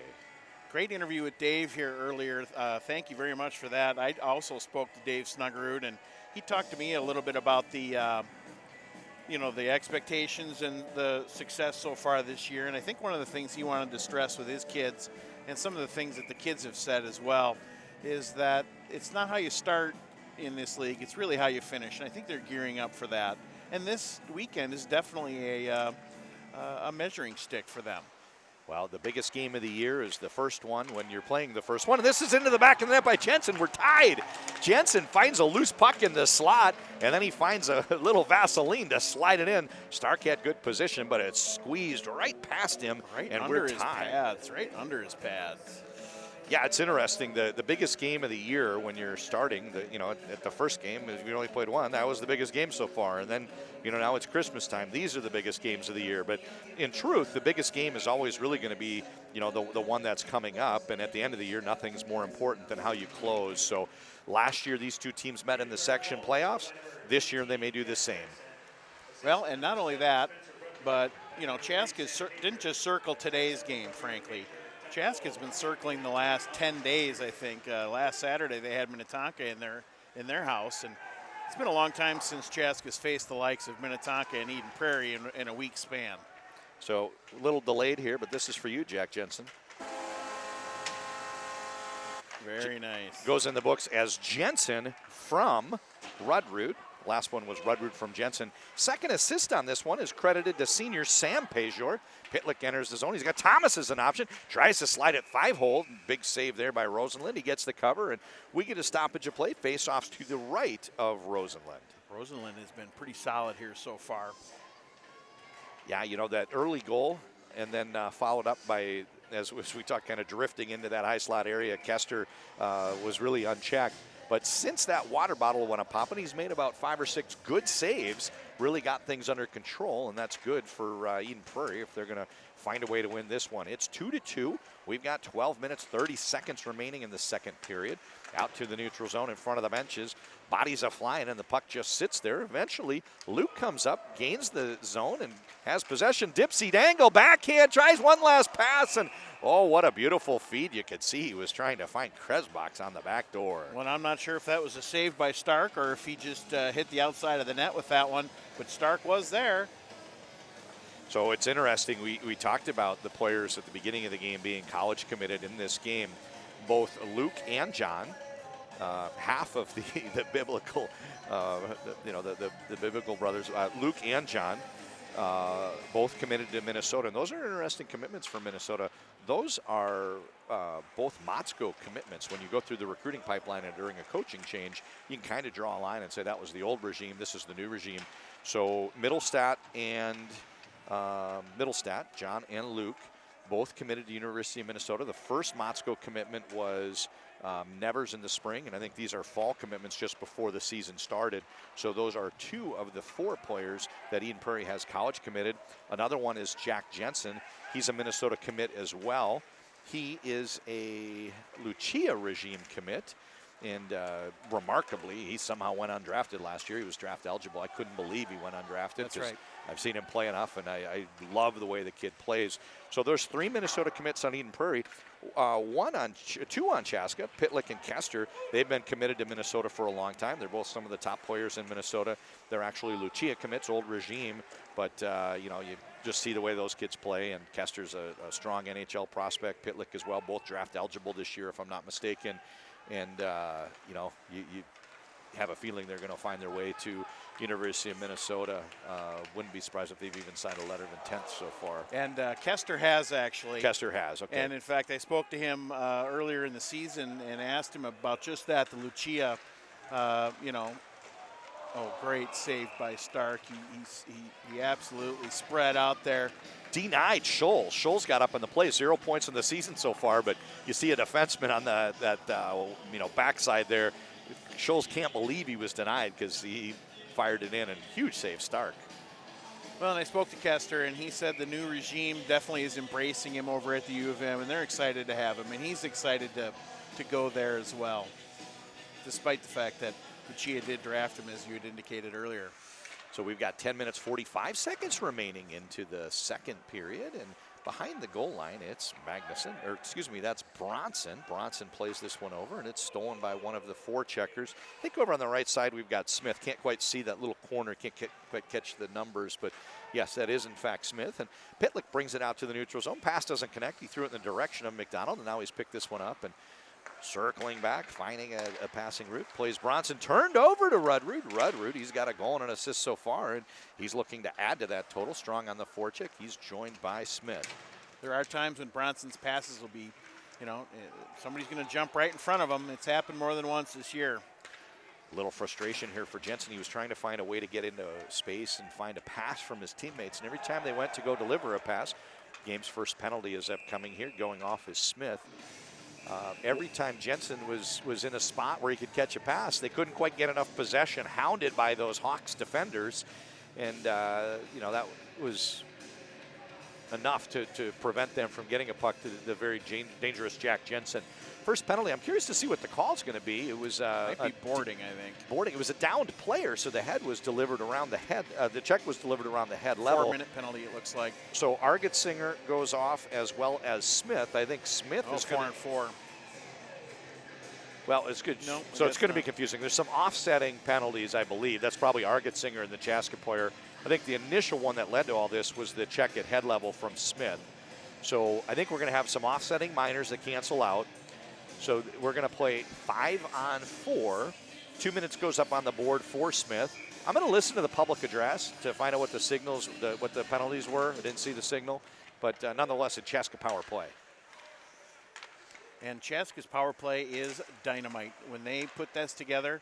Great interview with Dave here earlier. Thank you very much for that. I also spoke to Dave Snuggerud, and he talked to me a little bit about the expectations and the success so far this year. And I think one of the things he wanted to stress with his kids, and some of the things that the kids have said as well, is that it's not how you start in this league, it's really how you finish. And I think they're gearing up for that. And this weekend is definitely a measuring stick for them. Well, the biggest game of the year is the first one when you're playing the first one. And this is into the back of the net by Jensen. We're tied. Jensen finds a loose puck in the slot, and then he finds a little Vaseline to slide it in. Stark had good position, but it's squeezed right past him, and we're tied. Right under his pads. Yeah, it's interesting. The biggest game of the year when you're starting, at the first game, we only played one. That was the biggest game so far. And then, now it's Christmas time. These are the biggest games of the year. But in truth, the biggest game is always really going to be, the one that's coming up. And at the end of the year, nothing's more important than how you close. So last year, these two teams met in the section playoffs. This year, they may do the same. Well, and not only that, but, Chaska didn't just circle today's game, frankly. Chaska's been circling the last 10 days, I think. Last Saturday they had Minnetonka in their house, and it's been a long time since Chaska's faced the likes of Minnetonka and Eden Prairie in a week span. So a little delayed here, but this is for you, Jack Jensen. Very nice. Goes in the books as Jensen from Rudrud. Last one was Rudrud from Jensen. Second assist on this one is credited to senior Sam Pejor. Pitlick enters the zone. He's got Thomas as an option. Tries to slide it 5-hole. Big save there by Rosenlund. He gets the cover, and we get a stoppage of play. Face-offs to the right of Rosenlund. Rosenlund has been pretty solid here so far. Yeah, that early goal, and then followed up by, as we talked, kind of drifting into that high slot area. Kester was really unchecked. But since that water bottle went up popping, he's made about 5 or 6 good saves, really got things under control, and that's good for Eden Prairie if they're going to find a way to win this one. It's 2-2. We've got 12 minutes, 30 seconds remaining in the second period. Out to the neutral zone in front of the benches. Bodies are flying, and the puck just sits there. Eventually, Luke comes up, gains the zone, and has possession. Dipsy Dangle, backhand, tries one last pass, and oh, what a beautiful feed. You could see he was trying to find Kresbach on the back door. Well, I'm not sure if that was a save by Stark or if he just hit the outside of the net with that one, but Stark was there. So it's interesting. We talked about the players at the beginning of the game being college committed in this game. Both Luke and John, half of the biblical, the biblical brothers, Luke and John, both committed to Minnesota. And those are interesting commitments for Minnesota. Those are both Motzko commitments. When you go through the recruiting pipeline and during a coaching change, you can kind of draw a line and say that was the old regime, this is the new regime. So Middlestat, John and Luke, both committed to University of Minnesota. The first Motzko commitment was Nevers in the spring, and I think these are fall commitments just before the season started. So those are 2 of the 4 players that Eden Prairie has college committed. Another one is Jack Jensen. He's a Minnesota commit as well. He is a Lucia regime commit. And remarkably, he somehow went undrafted last year. He was draft eligible. I couldn't believe he went undrafted. That's right. I've seen him play enough, and I love the way the kid plays. So there's 3 Minnesota commits on Eden Prairie, 2 on Chaska, Pitlick and Kester. They've been committed to Minnesota for a long time. They're both some of the top players in Minnesota. They're actually Lucia commits, old regime, but you just see the way those kids play. And Kester's a strong NHL prospect. Pitlick as well, both draft eligible this year, if I'm not mistaken. And, you have a feeling they're going to find their way to University of Minnesota. Wouldn't be surprised if they've even signed a letter of intent so far. And Kester has, actually. Kester has, okay. And, in fact, I spoke to him earlier in the season and asked him about just that, the Lucia, great save by Stark. He absolutely spread out there. Denied Scholl. Scholl's got up in the play, 0 points in the season so far, but you see a defenseman on that backside there. Scholl's can't believe he was denied because he fired it in, and huge save, Stark. Well, and I spoke to Kester, and he said the new regime definitely is embracing him over at the U of M, and they're excited to have him, and he's excited to go there as well, despite the fact that Lucia did draft him, as you had indicated earlier. So we've got 10 minutes, 45 seconds remaining into the second period. And behind the goal line, it's that's Bronson. Bronson plays this one over, and it's stolen by one of the 4 checkers. I think over on the right side, we've got Smith. Can't quite see that little corner. Can't quite catch the numbers, but yes, that is in fact Smith. And Pitlick brings it out to the neutral zone. Pass doesn't connect. He threw it in the direction of McDonald, and now he's picked this one up and circling back, finding a passing route. Plays Bronson, turned over to Rudrud. Rudrud, he's got a goal and an assist so far, and he's looking to add to that total. Strong on the forecheck. He's joined by Smith. There are times when Bronson's passes will be, somebody's going to jump right in front of him. It's happened more than once this year. A little frustration here for Jensen. He was trying to find a way to get into space and find a pass from his teammates, and every time they went to go deliver a pass, game's first penalty is upcoming here. Going off is Smith. Every time Jensen was in a spot where he could catch a pass, they couldn't quite get enough possession, hounded by those Hawks defenders. And, that was enough to prevent them from getting a puck to the very dangerous Jack Jensen. First penalty, I'm curious to see what the call's going to be. It was might be boarding, I think. Boarding. It was a downed player, so the head was delivered around the head. The check was delivered around the head level. 4-minute penalty, it looks like. So Argetsinger goes off as well as Smith. I think Smith is 4 and 4. Well, it's good. No, so it's going to be confusing. There's some offsetting penalties, I believe. That's probably Argetsinger and the Chaska player. I think the initial one that led to all this was the check at head level from Smith. So I think we're going to have some offsetting minors that cancel out. So we're going to play 5-on-4. 2 minutes goes up on the board for Smith. I'm going to listen to the public address to find out what the signals, what the penalties were. I didn't see the signal, but nonetheless, a Chaska power play. And Chaska's power play is dynamite. When they put this together.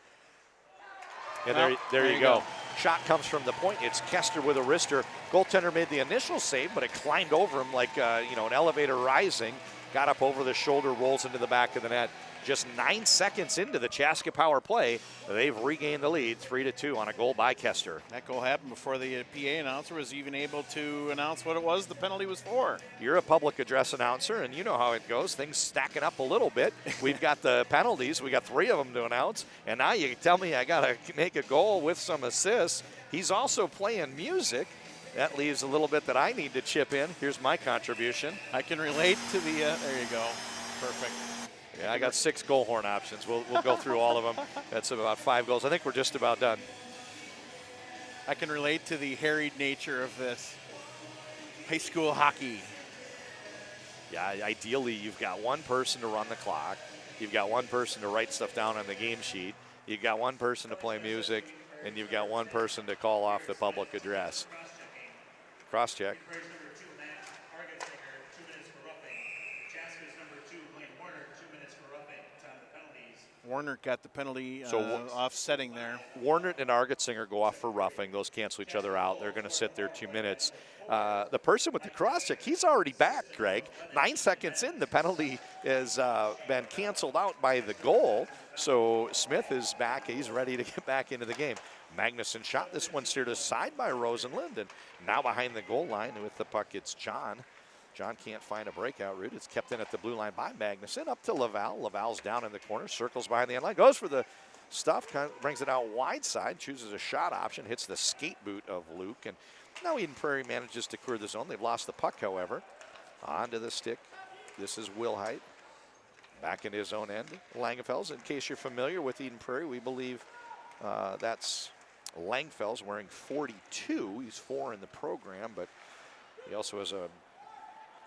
Yeah, there you go. Shot comes from the point. It's Kester with a wrister. Goaltender made the initial save, but it climbed over him like an elevator rising. Got up over the shoulder, rolls into the back of the net. Just 9 seconds into the Chaska power play, they've regained the lead 3-2 on a goal by Kester. That goal happened before the PA announcer was even able to announce what it was the penalty was for. You're a public address announcer, and you know how it goes. Things stacking up a little bit. We've got the penalties. We got 3 of them to announce, and now you tell me I got to make a goal with some assists. He's also playing music. That leaves a little bit that I need to chip in. Here's my contribution. I can relate to the, there you go. Perfect. Yeah, I got 6 goal horn options. We'll go through all of them. That's about 5 goals. I think we're just about done. I can relate to the harried nature of this. high school hockey. Yeah, ideally you've got one person to run the clock. You've got one person to write stuff down on the game sheet. You've got one person to play music, and you've got one person to call off the public address. Cross-check. Warner got the penalty offsetting there. Warner and Argetsinger go off for roughing. Those cancel each other out. They're going to sit there 2 minutes. The person with the cross-check, he's already back, Greg. 9 seconds in, the penalty has been canceled out by the goal. So Smith is back. He's ready to get back into the game. Magnuson shot this one steered aside by Rosenlund, and now behind the goal line with the puck, it's John. John can't find a breakout route. It's kept in at the blue line by Magnuson. Up to Laval. Laval's down in the corner, circles behind the end line, goes for the stuff, kind of brings it out wide side, chooses a shot option, hits the skate boot of Luke, and now Eden Prairie manages to clear the zone. They've lost the puck, however. Onto the stick. This is Wilhite. Back into his own end. Langefels, in case you're familiar with Eden Prairie, we believe that's Langfels wearing 42. He's 4 in the program, but he also has a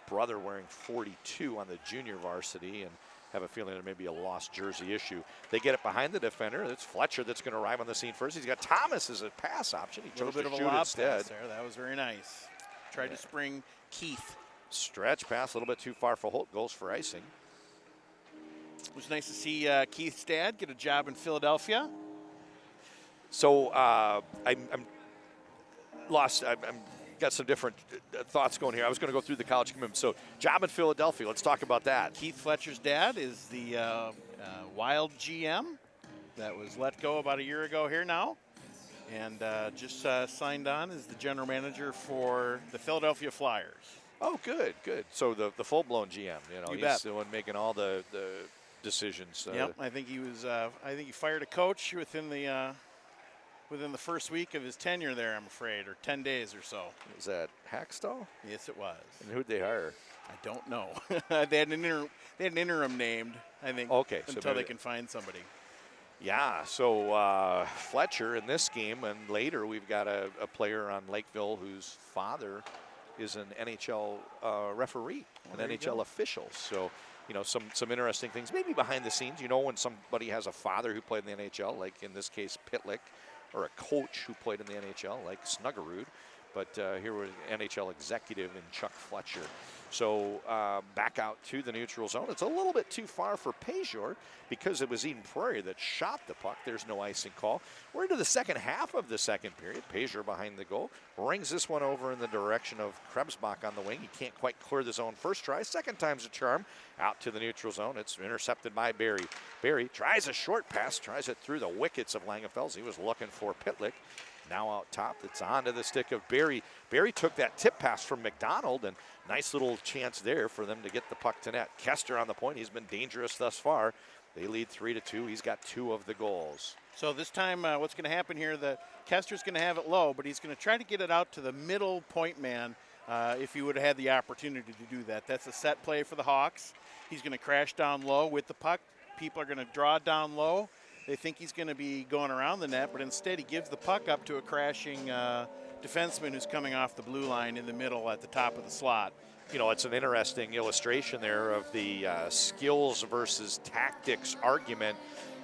brother wearing 42 on the junior varsity, and have a feeling there may be a lost jersey issue. They get it behind the defender. It's Fletcher that's going to arrive on the scene first. He's got Thomas as a pass option. He chose to shoot instead. There. That was very nice. Tried to spring Keith. Stretch pass, a little bit too far for Holt. Goes for icing. It was nice to see Keith's dad get a job in Philadelphia. So I'm lost. I'm got some different thoughts going here. I was going to go through the college commitment. So job in Philadelphia. Let's talk about that. Keith Fletcher's dad is the Wild GM that was let go about a year ago here now, and just signed on as the general manager for the Philadelphia Flyers. Oh, good, good. So the full-blown GM, you know, You he's bet. the one making all the decisions. Yep, I think he was. I think he fired a coach within the first week of his tenure there, I'm afraid, or 10 days or so. Was that Hackstall? Yes, it was. And who'd they hire? I don't know. They had an interim named, I think. Okay, so until they maybe- can find somebody. Yeah, so Fletcher in this game, and later we've got a player on Lakeville whose father is an NHL referee, there an you NHL go. official. So, you know, some interesting things, maybe behind the scenes. You know, when somebody has a father who played in the NHL, like in this case Pitlick, or a coach who played in the NHL, like Snuggerud. But here was an NHL executive in Chuck Fletcher. So back out to the neutral zone. It's a little bit too far for Pejor because it was Eden Prairie that shot the puck. There's no icing call. We're into the second half of the second period. Pejor behind the goal. Rings this one over in the direction of Krebsbach on the wing. He can't quite clear the zone first try. Second time's a charm. Out to the neutral zone. It's intercepted by Barry. Barry tries a short pass. Tries it through the wickets of Langefels. He was looking for Pitlick. Now out top, it's onto the stick of Barry. Barry took that tip pass from McDonald, and nice little chance there for them to get the puck to net. Kester on the point. He's been dangerous thus far. They lead 3-2. He's got 2 of the goals. So this time, what's going to happen here, Kester's going to have it low, but he's going to try to get it out to the middle point man if he would have had the opportunity to do that. That's a set play for the Hawks. He's going to crash down low with the puck. People are going to draw down low. They think he's going to be going around the net, but instead he gives the puck up to a crashing defenseman who's coming off the blue line in the middle at the top of the slot. You know, it's an interesting illustration there of the skills versus tactics argument.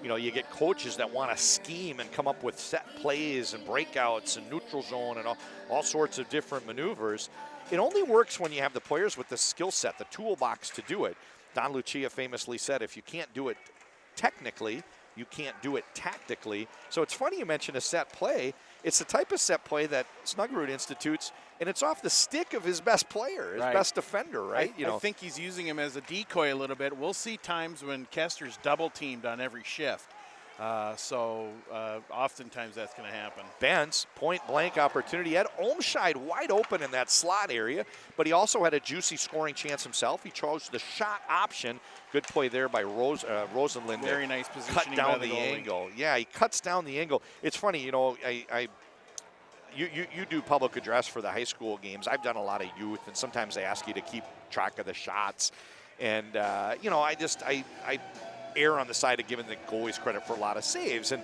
You know, you get coaches that want to scheme and come up with set plays and breakouts and neutral zone and all sorts of different maneuvers. It only works when you have the players with the skill set, the toolbox to do it. Don Lucia famously said, if you can't do it technically, you can't do it tactically. So it's funny you mention a set play. It's the type of set play that Snuggerud institutes, and it's off the stick of his best player, his best defender, right? I think he's using him as a decoy a little bit. We'll see times when Kester's double-teamed on every shift. Oftentimes that's going to happen. Benz, point-blank opportunity. He had Olmscheid wide open in that slot area, but he also had a juicy scoring chance himself. He chose the shot option. Good play there by Rosenlund. Very nice positioning cut down by the the goalie. angle. Yeah, he cuts down the angle. It's funny, you know, you do public address for the high school games. I've done a lot of youth, and sometimes they ask you to keep track of the shots. And, you know, I err on the side of giving the goalies credit for a lot of saves. And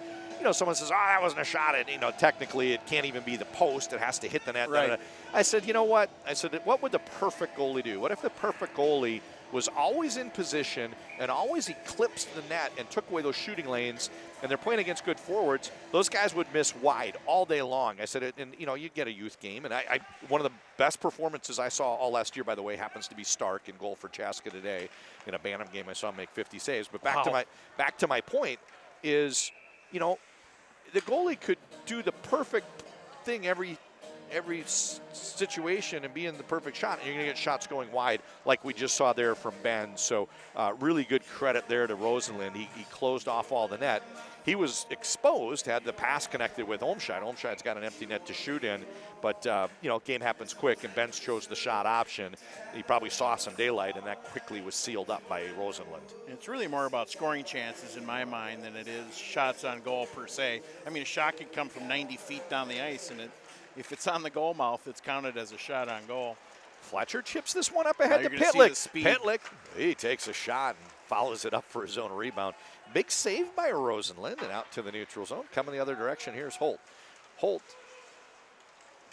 someone says, that wasn't a shot. And, technically it can't even be the post. It has to hit the net. Right. I said, you know what? I said, what would the perfect goalie do? What if the perfect goalie was always in position and always eclipsed the net and took away those shooting lanes, and they're playing against good forwards? Those guys would miss wide all day long. I said, and you get a youth game, and I one of the best performances I saw all last year, by the way, happens to be Stark in goal for Chaska today. In a Bantam game, I saw him make 50 saves. But back to my point is, the goalie could do the perfect thing every situation and be in the perfect shot, and you're going to get shots going wide like we just saw there from Ben. So really good credit there to Rosenlund. He closed off all the net. He was exposed, had the pass connected with Olmscheid. Olmscheid's got an empty net to shoot in, but game happens quick, and Benz chose the shot option. He probably saw some daylight, and that quickly was sealed up by Rosenlund. It's really more about scoring chances in my mind than it is shots on goal per se. I mean, a shot could come from 90 feet down the ice, and if it's on the goal mouth, it's counted as a shot on goal. Fletcher chips this one up ahead to Pitlick. Pitlick, he takes a shot and follows it up for his own rebound. Big save by Rosenlund, and out to the neutral zone. Coming the other direction, here's Holt. Holt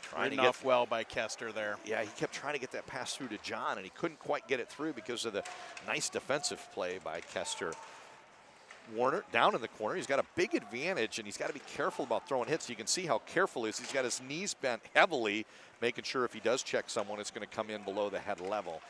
trying to get off well by Kester there. Yeah, he kept trying to get that pass through to John, and he couldn't quite get it through because of the nice defensive play by Kester. Warner down in the corner. He's got a big advantage, and he's got to be careful about throwing hits. You can see how careful he is. He's got his knees bent heavily, making sure if he does check someone, it's going to come in below the head level.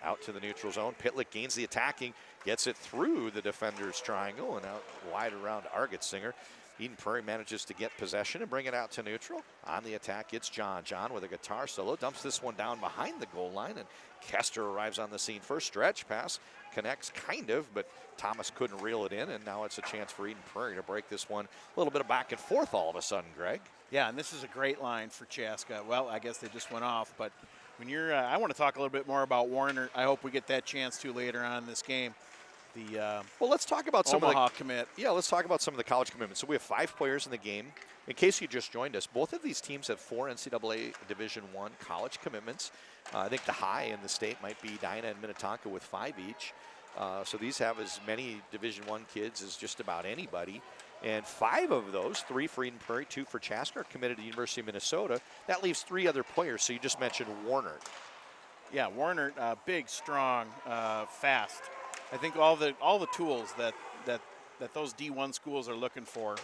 Out to the neutral zone. Pitlick gains the attacking, gets it through the defender's triangle, and out wide around Argetsinger. Eden Prairie manages to get possession and bring it out to neutral. On the attack, it's John. John with a guitar solo dumps this one down behind the goal line, and Kester arrives on the scene. First stretch pass connects kind of, but Thomas couldn't reel it in, and now it's a chance for Eden Prairie to break this one. A little bit of back and forth all of a sudden, Greg. Yeah, and this is a great line for Chaska. Well, I guess they just went off, but when you're, I want to talk a little bit more about Warner. I hope we get that chance to later on in this game. Well, let's talk about some Omaha of the commit. Yeah, let's talk about some of the college commitments. So we have 5 players in the game. In case you just joined us, both of these teams have 4 NCAA Division I college commitments. I think the high in the state might be Dinah and Minnetonka with 5 each. So these have as many Division I kids as just about anybody. And 5 of those, 3 for Eden Prairie, 2 for Chaska, are committed to the University of Minnesota. That leaves 3 other players. So you just mentioned Warner. Yeah, Warner, big, strong, fast. I think all the tools that those D1 schools are looking for.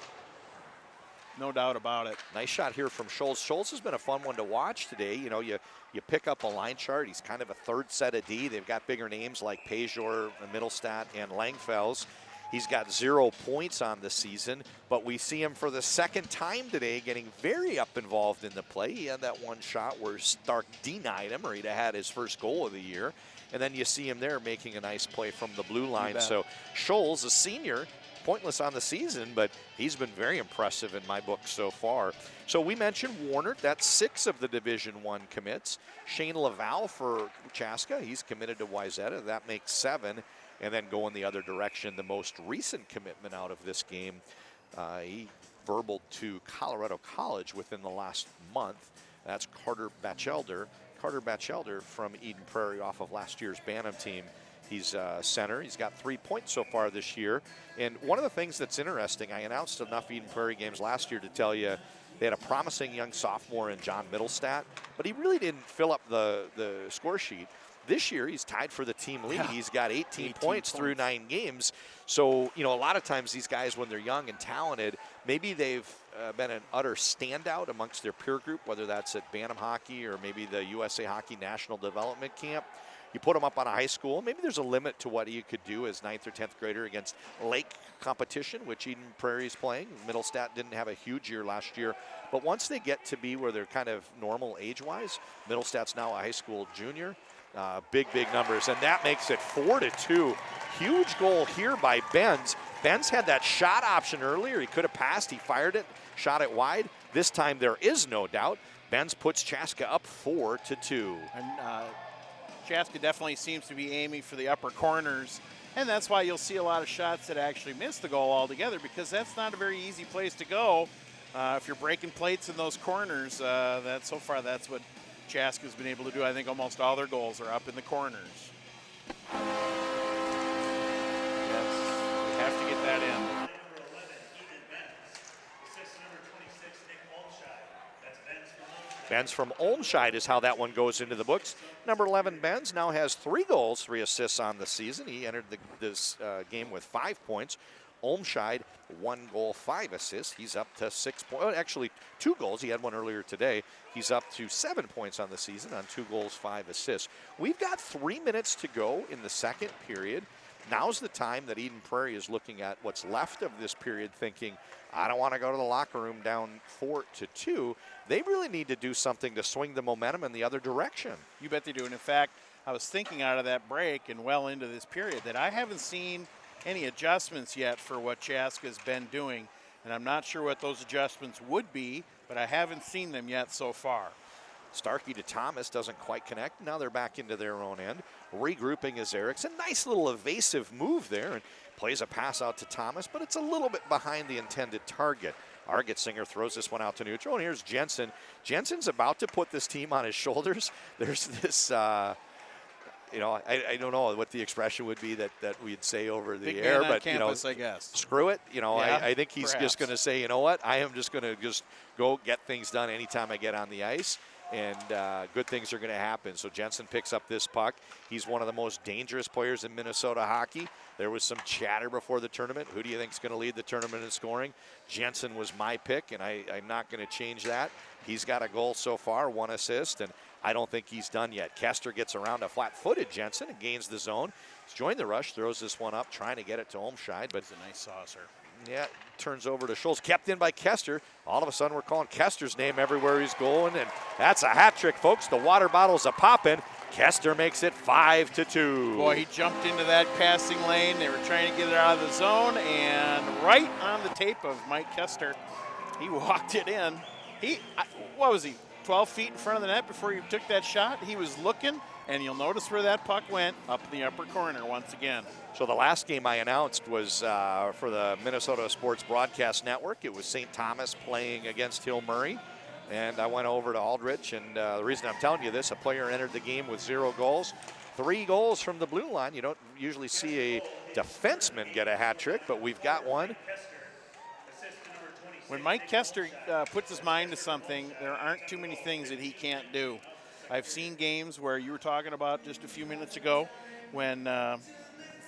No doubt about it. Nice shot here from Schultz. Schultz has been a fun one to watch today. You pick up a line chart. He's kind of a third set of D. They've got bigger names like Pejor, Mittelstadt, and Langfels. He's got 0 points on the season, but we see him for the second time today getting very up involved in the play. He had that one shot where Stark denied him, or he'd have had his first goal of the year. And then you see him there making a nice play from the blue line. So Scholes, a senior, pointless on the season, but he's been very impressive in my book so far. So we mentioned Warner. That's 6 of the Division I commits. Shane Laval for Chaska. He's committed to Wayzata. That makes 7. And then going the other direction, the most recent commitment out of this game, he verbaled to Colorado College within the last month. That's Carter Batchelder. Carter Batchelder from Eden Prairie off of last year's Bantam team. He's center. He's got 3 points so far this year. And one of the things that's interesting, I announced enough Eden Prairie games last year to tell you they had a promising young sophomore in John Mittelstadt, but he really didn't fill up the score sheet. This year, he's tied for the team lead. Yeah. He's got 18 points through 9 games. So, a lot of times these guys, when they're young and talented, maybe they've been an utter standout amongst their peer group, whether that's at Bantam Hockey or maybe the USA Hockey National Development Camp. You put them up on a high school, maybe there's a limit to what you could do as 9th or 10th grader against lake competition, which Eden Prairie is playing. Mittelstadt didn't have a huge year last year. But once they get to be where they're kind of normal age-wise, Mittelstadt's now a high school junior. Big numbers, and that makes it 4-2. Huge goal here by Benz. Benz had that shot option earlier. He could have passed. He fired it, shot it wide. This time there is no doubt. Benz puts Chaska up 4-2. And Chaska definitely seems to be aiming for the upper corners, and that's why you'll see a lot of shots that actually miss the goal altogether, because that's not a very easy place to go. If you're breaking plates in those corners, so far that's what Chaska's been able to do. I think almost all their goals are up in the corners. Yes, we have to get that in. Benz from Olmscheid is how that one goes into the books. Number 11, Benz, now has 3 goals, 3 assists on the season. He entered this game with 5 points. Olmscheid, 1 goal, 5 assists. He's up to 6 points. Oh, actually, 2 goals. He had one earlier today. He's up to 7 points on the season on 2 goals, 5 assists. We've got 3 minutes to go in the second period. Now's the time that Eden Prairie is looking at what's left of this period thinking, I don't want to go to the locker room down 4-2. They really need to do something to swing the momentum in the other direction. You bet they do. And in fact, I was thinking out of that break and well into this period that I haven't seen any adjustments yet for what Chaska's been doing. And I'm not sure what those adjustments would be, but I haven't seen them yet so far. Starkey to Thomas doesn't quite connect. Now they're back into their own end. Regrouping is Erickson. Nice little evasive move there and plays a pass out to Thomas, but it's a little bit behind the intended target. Argetsinger throws this one out to neutral, and here's Jensen. Jensen's about to put this team on his shoulders. There's this, I don't know what the expression would be that we'd say over the Big air, man on but campus, I guess. Screw it. Yeah, I think he's perhaps. just going to say, you know what, I am just going to just go get things done anytime I get on the ice. And good things are going to happen. So Jensen picks up this puck. He's one of the most dangerous players in Minnesota hockey. There was some chatter before the tournament. Who do you think is going to lead the tournament in scoring? Jensen was my pick, and I'm not going to change that. He's got a goal so far, 1 assist, and I don't think he's done yet. Kester gets around a flat-footed Jensen and gains the zone. He's joined the rush, throws this one up, trying to get it to Olmscheid. But it's a nice saucer. Yeah, turns over to Schultz. Kept in by Kester. All of a sudden, we're calling Kester's name everywhere he's going, and that's a hat trick, folks. The water bottle's a poppin'. Kester makes it 5-2. Boy, he jumped into that passing lane. They were trying to get it out of the zone, and right on the tape of Mike Kester, he walked it in. What was he, 12 feet in front of the net before he took that shot? He was looking, and you'll notice where that puck went, up in the upper corner once again. So the last game I announced was for the Minnesota Sports Broadcast Network. It was St. Thomas playing against Hill Murray. And I went over to Aldrich, and the reason I'm telling you this, a player entered the game with 0 goals. 3 goals from the blue line. You don't usually see a defenseman get a hat trick, but we've got one. When Mike Kester puts his mind to something, there aren't too many things that he can't do. I've seen games where you were talking about just a few minutes ago when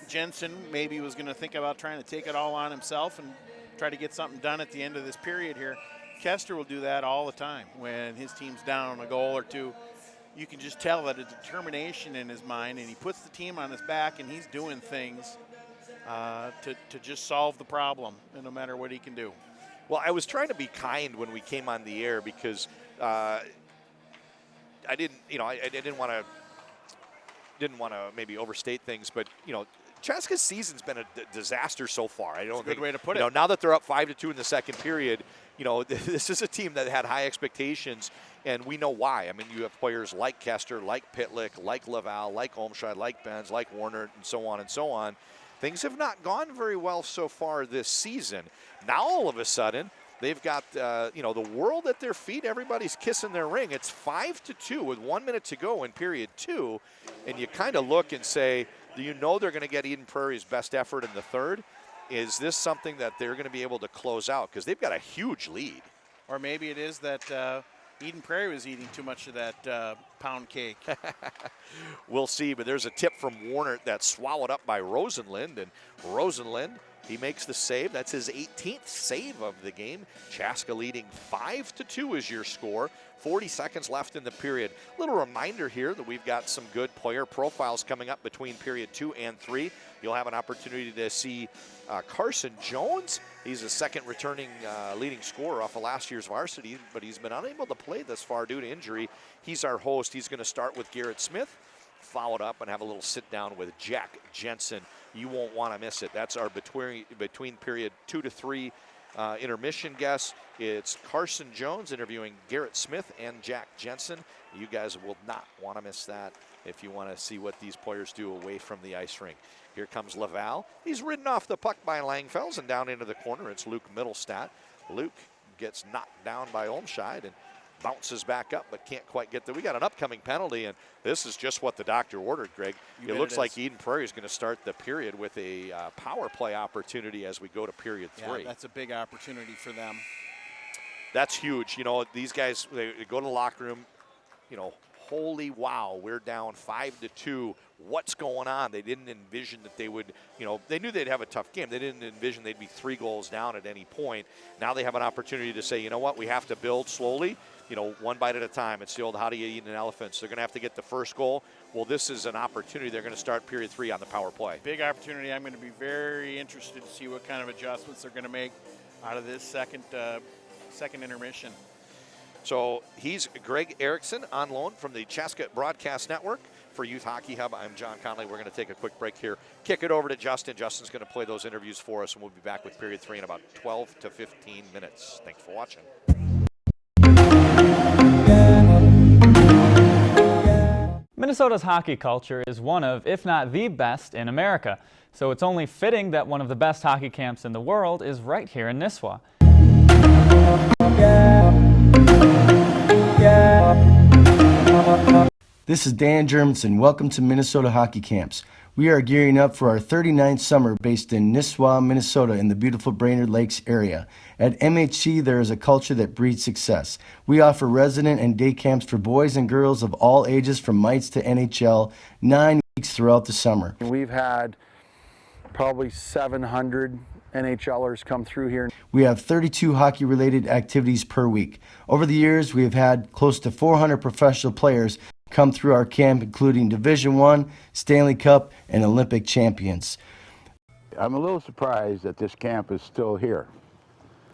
Jensen maybe was going to think about trying to take it all on himself and try to get something done at the end of this period here. Kester will do that all the time when his team's down a goal or two. You can just tell that a determination in his mind, and he puts the team on his back, and he's doing things to just solve the problem, no matter what he can do. Well, I was trying to be kind when we came on the air because I didn't want to maybe overstate things, but Chaska's season's been a disaster so far. I don't That's a think, good way to put it. Now that they're up 5-2 in the second period, this is a team that had high expectations, and we know why. I mean, you have players like Kester, like Pitlick, like Laval, like Olmscheid, like Benz, like Warner, and so on and so on. Things have not gone very well so far this season. Now all of a sudden, they've got the world at their feet. Everybody's kissing their ring. It's 5-2 with 1 minute to go in period 2, and you kind of look and say, do you know they're going to get Eden Prairie's best effort in the third? Is this something that they're going to be able to close out? Because they've got a huge lead. Or maybe it is that Eden Prairie was eating too much of that pound cake. We'll see, but there's a tip from Warner that's swallowed up by Rosenlind, and Rosenlind, he makes the save. That's his 18th save of the game. Chaska leading 5-2 is your score. 40 seconds left in the period. Little reminder here that we've got some good player profiles coming up between period 2 and 3. You'll have an opportunity to see Carson Jones. He's a second returning leading scorer off of last year's varsity, but he's been unable to play this far due to injury. He's our host. He's going to start with Garrett Smith, followed up and have a little sit down with Jack Jensen. You won't want to miss it. That's our between period 2 to 3 intermission guest. It's Carson Jones interviewing Garrett Smith and Jack Jensen. You guys will not want to miss that if you want to see what these players do away from the ice rink. Here comes Laval. He's ridden off the puck by Langfels and down into the corner. It's Luke Middlestat. Luke gets knocked down by Olmscheid and bounces back up, but can't quite get there. We got an upcoming penalty, and this is just what the doctor ordered, Greg. It looks like Eden Prairie is going to start the period with a power play opportunity as we go to period 3. Yeah, that's a big opportunity for them. that's huge. You know, these guys, they go to the locker room, you know, holy wow, we're down 5-2. What's going on? They didn't envision that they would, you know, they knew they'd have a tough game. They didn't envision they'd be 3 goals down at any point. Now they have an opportunity to say, you know what, we have to build slowly, you know, one bite at a time. It's the old how do you eat an elephant. So they're going to have to get the first goal. Well, this is an opportunity. They're going to start period 3 on the power play. Big opportunity. I'm going to be very interested to see what kind of adjustments they're going to make out of this second intermission. So he's Greg Erickson on loan from the Chaska Broadcast Network. For Youth Hockey Hub, I'm John Conley. We're going to take a quick break here. Kick it over to Justin. Justin's going to play those interviews for us, and we'll be back with period 3 in about 12 to 15 minutes. Thanks for watching. Minnesota's hockey culture is one of, if not the best in America. So it's only fitting that one of the best hockey camps in the world is right here in Nisswa. This is Dan Germanson. Welcome to Minnesota Hockey Camps. We are gearing up for our 39th summer based in Nisswa, Minnesota in the beautiful Brainerd Lakes area. At MHC, there is a culture that breeds success. We offer resident and day camps for boys and girls of all ages from mites to NHL, 9 weeks throughout the summer. We've had probably 700 NHLers come through here. We have 32 hockey-related activities per week. Over the years, we have had close to 400 professional players come through our camp, including Division I, Stanley Cup, and Olympic champions. I'm a little surprised that this camp is still here.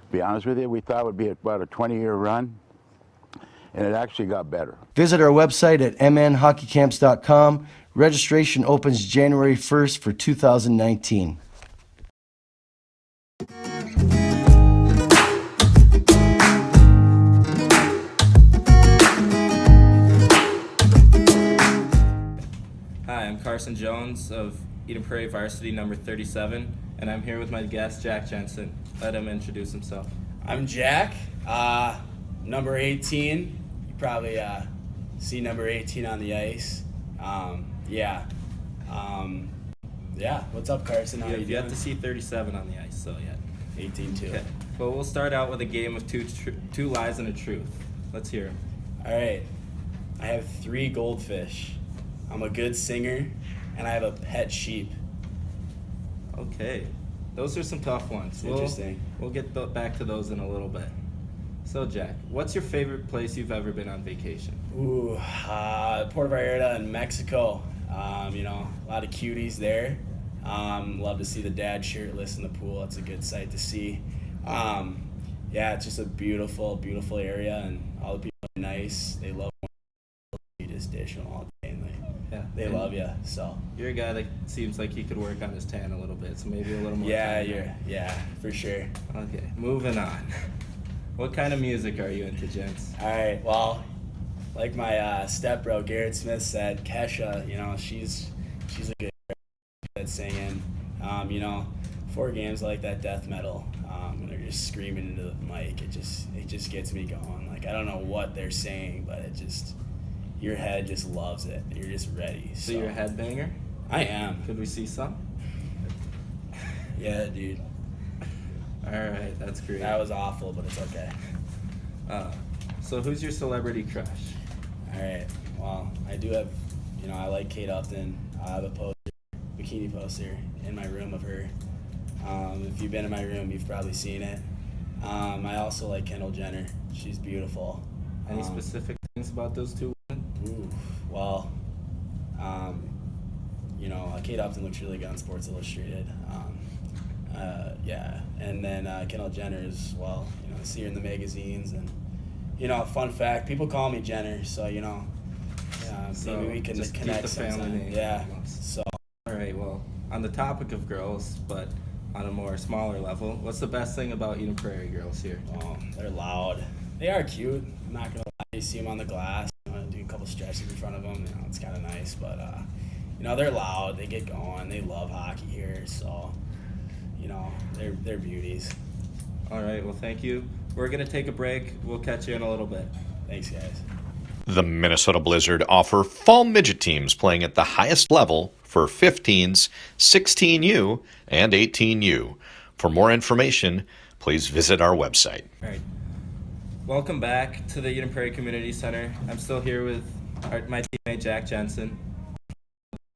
To be honest with you, we thought it would be about a 20-year run, and it actually got better. Visit our website at mnhockeycamps.com. Registration opens January 1st for 2019. Hi, I'm Carson Jones of Eden Prairie Varsity number 37, and I'm here with my guest, Jack Jensen. Let him introduce himself. I'm Jack, number 18. You probably see number 18 on the ice. What's up, Carson? How you have yet to see 37 on the ice, so yeah. 18 too. Okay. Well, we'll start out with a game of two lies and a truth. Let's hear them. All right. I have 3 goldfish. I'm a good singer, and I have a pet sheep. Okay. Those are some tough ones. Interesting. We'll get back to those in a little bit. So, Jack, what's your favorite place you've ever been on vacation? Ooh, Puerto Vallarta in Mexico. A lot of cuties there. Love to see the dad shirtless in the pool. It's a good sight to see. It's just a beautiful, beautiful area, and all the people are nice. They love you, just dish them all day, and they love you. So you're a guy that seems like he could work on his tan a little bit, so maybe a little more. Yeah, for sure. Okay, moving on. What kind of music are you into, gents? All right, well, like my stepbro Garrett Smith said, Kesha, she's a good at singing. For games like that death metal, when they're just screaming into the mic, it just gets me going. Like, I don't know what they're saying, but your head just loves it. You're just ready. So you're a headbanger? I am. Could we see some? Yeah, dude. All right, that's great. That was awful, but it's okay. So who's your celebrity crush? All right. Well, I do have, I like Kate Upton. I have a bikini poster in my room of her. If you've been in my room, you've probably seen it. I also like Kendall Jenner. She's beautiful. Any specific things about those two women? Well, Kate Upton looks really good on Sports Illustrated. And then Kendall Jenner as well. I see her in the magazines, and fun fact, people call me Jenner, so maybe we can just connect keep the family name. Yeah. So. All right. Well, on the topic of girls, but on a more smaller level, what's the best thing about Eden Prairie girls here? Oh, they're loud. They are cute. I'm not gonna lie. You see them on the glass. Do a couple stretches in front of them. It's kind of nice, but they're loud. They get going. They love hockey here, so they're beauties. All right. Well, thank you. We're gonna take a break. We'll catch you in a little bit. Thanks, guys. The Minnesota Blizzard offer fall midget teams playing at the highest level for 15s, 16U, and 18U. For more information, please visit our website. All right. Welcome back to the Eden Prairie Community Center. I'm still here with my teammate Jack Jensen.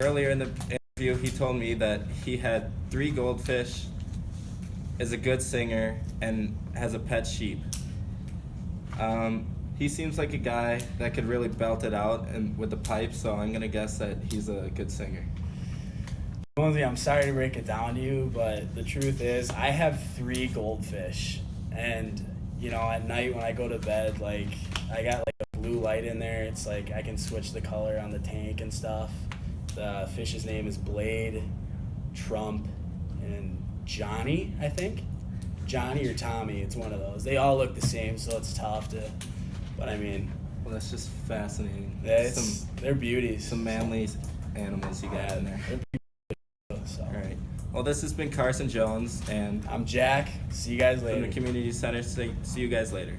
Earlier in the interview, he told me that he had 3 goldfish, is a good singer, and has a pet sheep. He seems like a guy that could really belt it out and with the pipe, so I'm gonna guess that he's a good singer. Lindsay, I'm sorry to break it down to you, but the truth is I have 3 goldfish, and at night when I go to bed, like, I got like a blue light in there. It's like I can switch the color on the tank and stuff. The fish's name is Blade, Trump, and Johnny, I think. Johnny or Tommy, it's one of those. They all look the same, so it's tough to, but I mean. Well, that's just fascinating. They're beauties. Some manly animals you got in there. So. All right. Well, this has been Carson Jones, and I'm Jack. See you guys later. From the Community Center. See you guys later.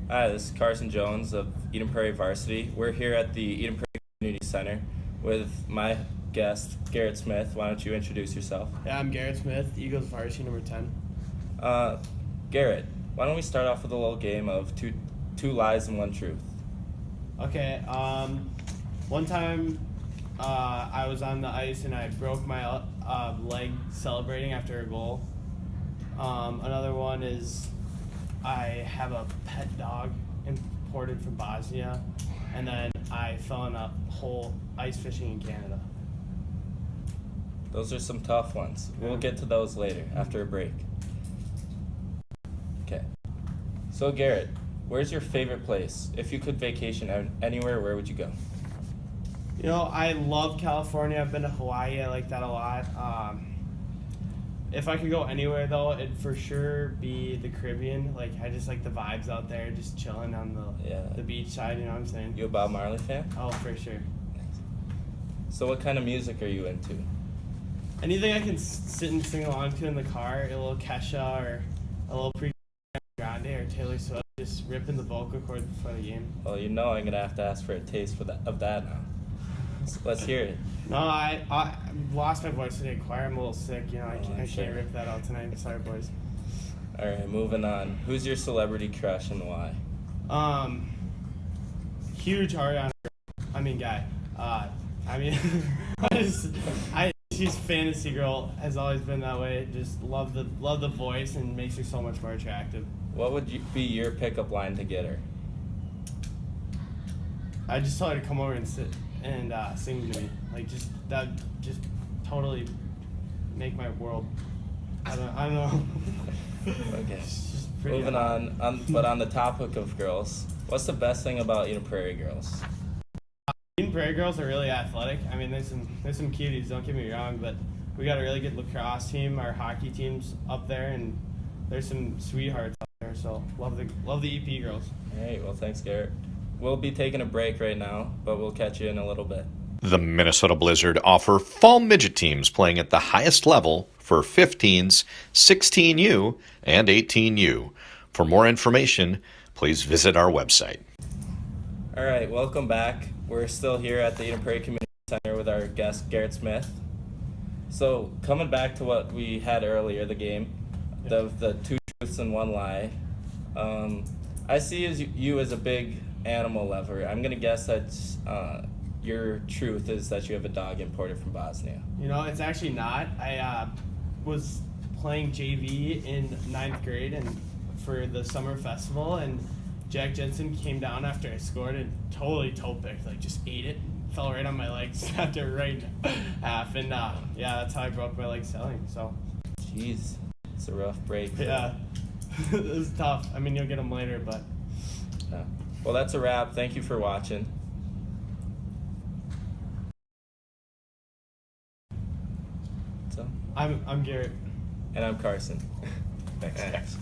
Hi, this is Carson Jones of Eden Prairie Varsity. We're here at the Eden Prairie Community Center with my guest, Garrett Smith. Why don't you introduce yourself? Yeah, I'm Garrett Smith, Eagles Varsity number 10. Garrett, why don't we start off with a little game of two lies and one truth? Okay, one time I was on the ice and I broke my leg celebrating after a goal. Another one is I have a pet dog imported from Bosnia, and then I fell in a hole ice fishing in Canada. Those are some tough ones. We'll get to those later after a break. Okay. So Garrett, where's your favorite place? If you could vacation anywhere, where would you go? I love California. I've been to Hawaii. I like that a lot. If I could go anywhere, though, it'd for sure be the Caribbean. Like, I just like the vibes out there, just chilling on the beach side, you know what I'm saying? You a Bob Marley fan? Oh, for sure. So what kind of music are you into? Anything I can sit and sing along to in the car, a little Kesha or a little Pregame Grande or Taylor Swift, just ripping the vocal cords before the game. Well, I'm going to have to ask for a taste of that now. So let's hear it. No, I lost my voice today. Choir, I'm a little sick. I can't rip that out tonight. Sorry, boys. All right, moving on. Who's your celebrity crush and why? Huge guy. She's fantasy girl. Has always been that way. Just love the voice and makes her so much more attractive. What would be your pickup line to get her? I just told her to come over and sit and sing to me. Like, just totally make my world. I don't know. Okay. Moving on, but on the topic of girls, what's the best thing about Eden Prairie girls? Eden Prairie girls are really athletic. I mean, there's some cuties. Don't get me wrong, but we got a really good lacrosse team. Our hockey team's up there, and there's some sweethearts up there. So love the EP girls. All right. Well, thanks, Garrett. We'll be taking a break right now, but we'll catch you in a little bit. The Minnesota Blizzard offer fall midget teams playing at the highest level for 15s, 16U, and 18U. For more information, please visit our website. All right, welcome back. We're still here at the Eden Prairie Community Center with our guest, Garrett Smith. So coming back to what we had earlier, the game, the 2 truths and 1 lie, I see you as a big animal lover. I'm going to guess that your truth is that you have a dog imported from Bosnia. It's actually not. I was playing JV in 9th grade and for the summer festival, and Jack Jensen came down after I scored and totally toe-picked, like just ate it, fell right on my leg, snapped it right in half, and that's how I broke my leg selling. So. Jeez, it's a rough break. Yeah, it was tough. I mean, you'll get them later, but. Yeah. Well, that's a wrap. Thank you for watching. So. I'm Garrett. And I'm Carson. Thanks.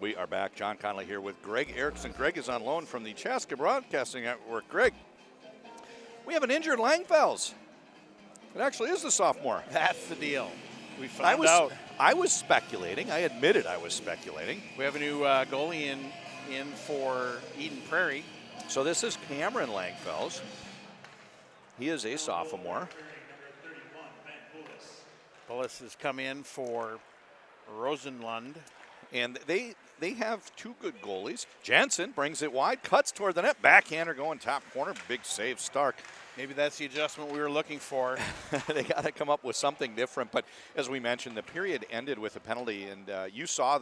We are back. John Connolly here with Greg Erickson. Greg is on loan from the Chaska Broadcasting Network. Greg, we have an injured Langfells. It actually is the sophomore. That's the deal. We found out. I was speculating. I admitted I was speculating. We have a new goalie in for Eden Prairie. So this is Cameron Langfells. He is a sophomore. Bullis has come in for Rosenlund. And they have two good goalies. Jensen brings it wide, cuts toward the net. Backhander going top corner. Big save, Stark. Maybe that's the adjustment we were looking for. They got to come up with something different. But as we mentioned, the period ended with a penalty, and you heard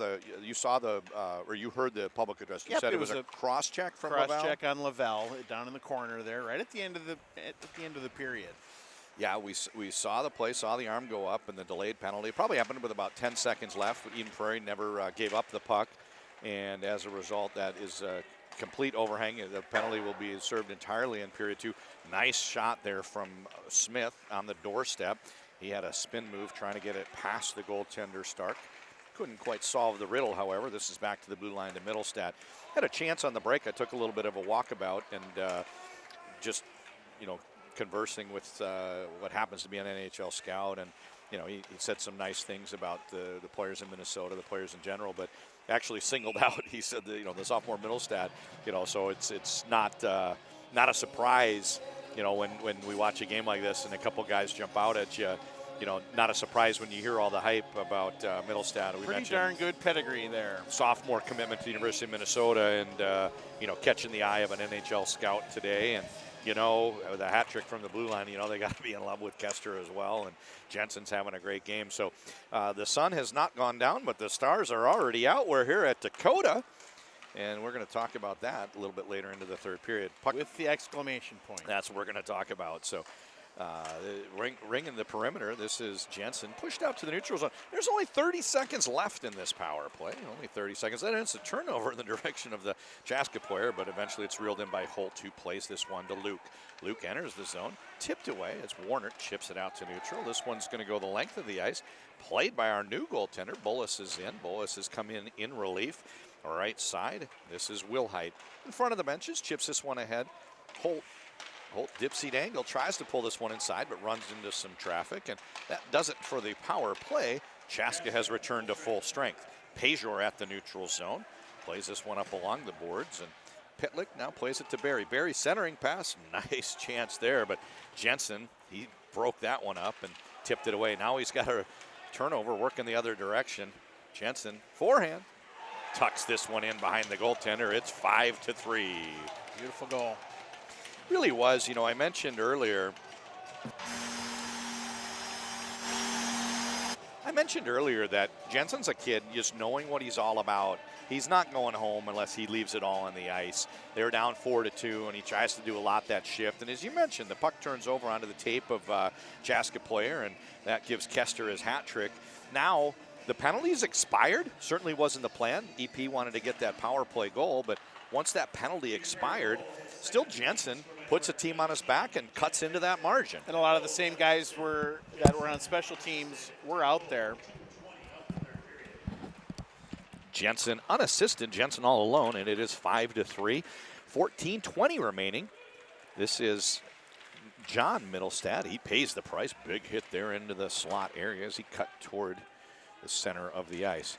the public address. You said it was a cross check from Lavelle. Cross check on Lavelle down in the corner there, right at the end of the period. Yeah, we saw the play, saw the arm go up, and the delayed penalty. It probably happened with about 10 seconds left. Eden Prairie never gave up the puck, and as a result, that is a complete overhang. The penalty will be served entirely in period 2. Nice shot there from Smith on the doorstep. He had a spin move trying to get it past the goaltender, Stark. Couldn't quite solve the riddle, however. This is back to the blue line to Middlestat. Had a chance on the break. I took a little bit of a walkabout and just, conversing with what happens to be an NHL scout, and he said some nice things about the players in Minnesota, the players in general, but actually singled out. He said the sophomore Middlestat, so it's not a surprise, when we watch a game like this and a couple guys jump out at you. Not a surprise when you hear all the hype about Middlestat. We Pretty darn good pedigree there. Sophomore commitment to the University of Minnesota, and catching the eye of an NHL scout today, and the hat trick from the blue line, they got to be in love with Kester as well. And Jensen's having a great game. So the sun has not gone down, but the stars are already out. We're here at Dakota, and we're going to talk about that a little bit later into the third period. Puck with the exclamation point. That's what we're going to talk about. So ring in the perimeter. This is Jensen pushed out to the neutral zone. There's only 30 seconds left in this power play. Only 30 seconds. That ends a turnover in the direction of the Chaska player, but eventually it's reeled in by Holt, who plays this one to Luke. Luke enters the zone, tipped away as Warner chips it out to neutral. This one's going to go the length of the ice. Played by our new goaltender. Bullis is in. Bullis has come in relief. Right side. This is Wilhite. In front of the benches, chips this one ahead. Holt dipsy angle, tries to pull this one inside, but runs into some traffic, and that does it for the power play. Chaska has returned to full strength. Pejor at the neutral zone, plays this one up along the boards, and Pitlick now plays it to Barry. Barry centering pass, nice chance there, but Jensen, he broke that one up and tipped it away. Now he's got a turnover working the other direction. Jensen, forehand, tucks this one in behind the goaltender. It's 5-3. Beautiful goal. Really was, I mentioned earlier that Jensen's a kid just knowing what he's all about. He's not going home unless he leaves it all on the ice. They're down 4-2, and he tries to do a lot that shift. And as you mentioned, the puck turns over onto the tape of Chaska player, and that gives Kester his hat trick. Now the penalty's expired. Certainly wasn't the plan. EP wanted to get that power play goal, but once that penalty expired, still Jensen puts a team on his back and cuts into that margin. And a lot of the same guys that were on special teams were out there. Jensen unassisted, Jensen all alone, and it is 5-3. 14:20 remaining. This is John Middlestat. He pays the price. Big hit there into the slot area as he cut toward the center of the ice.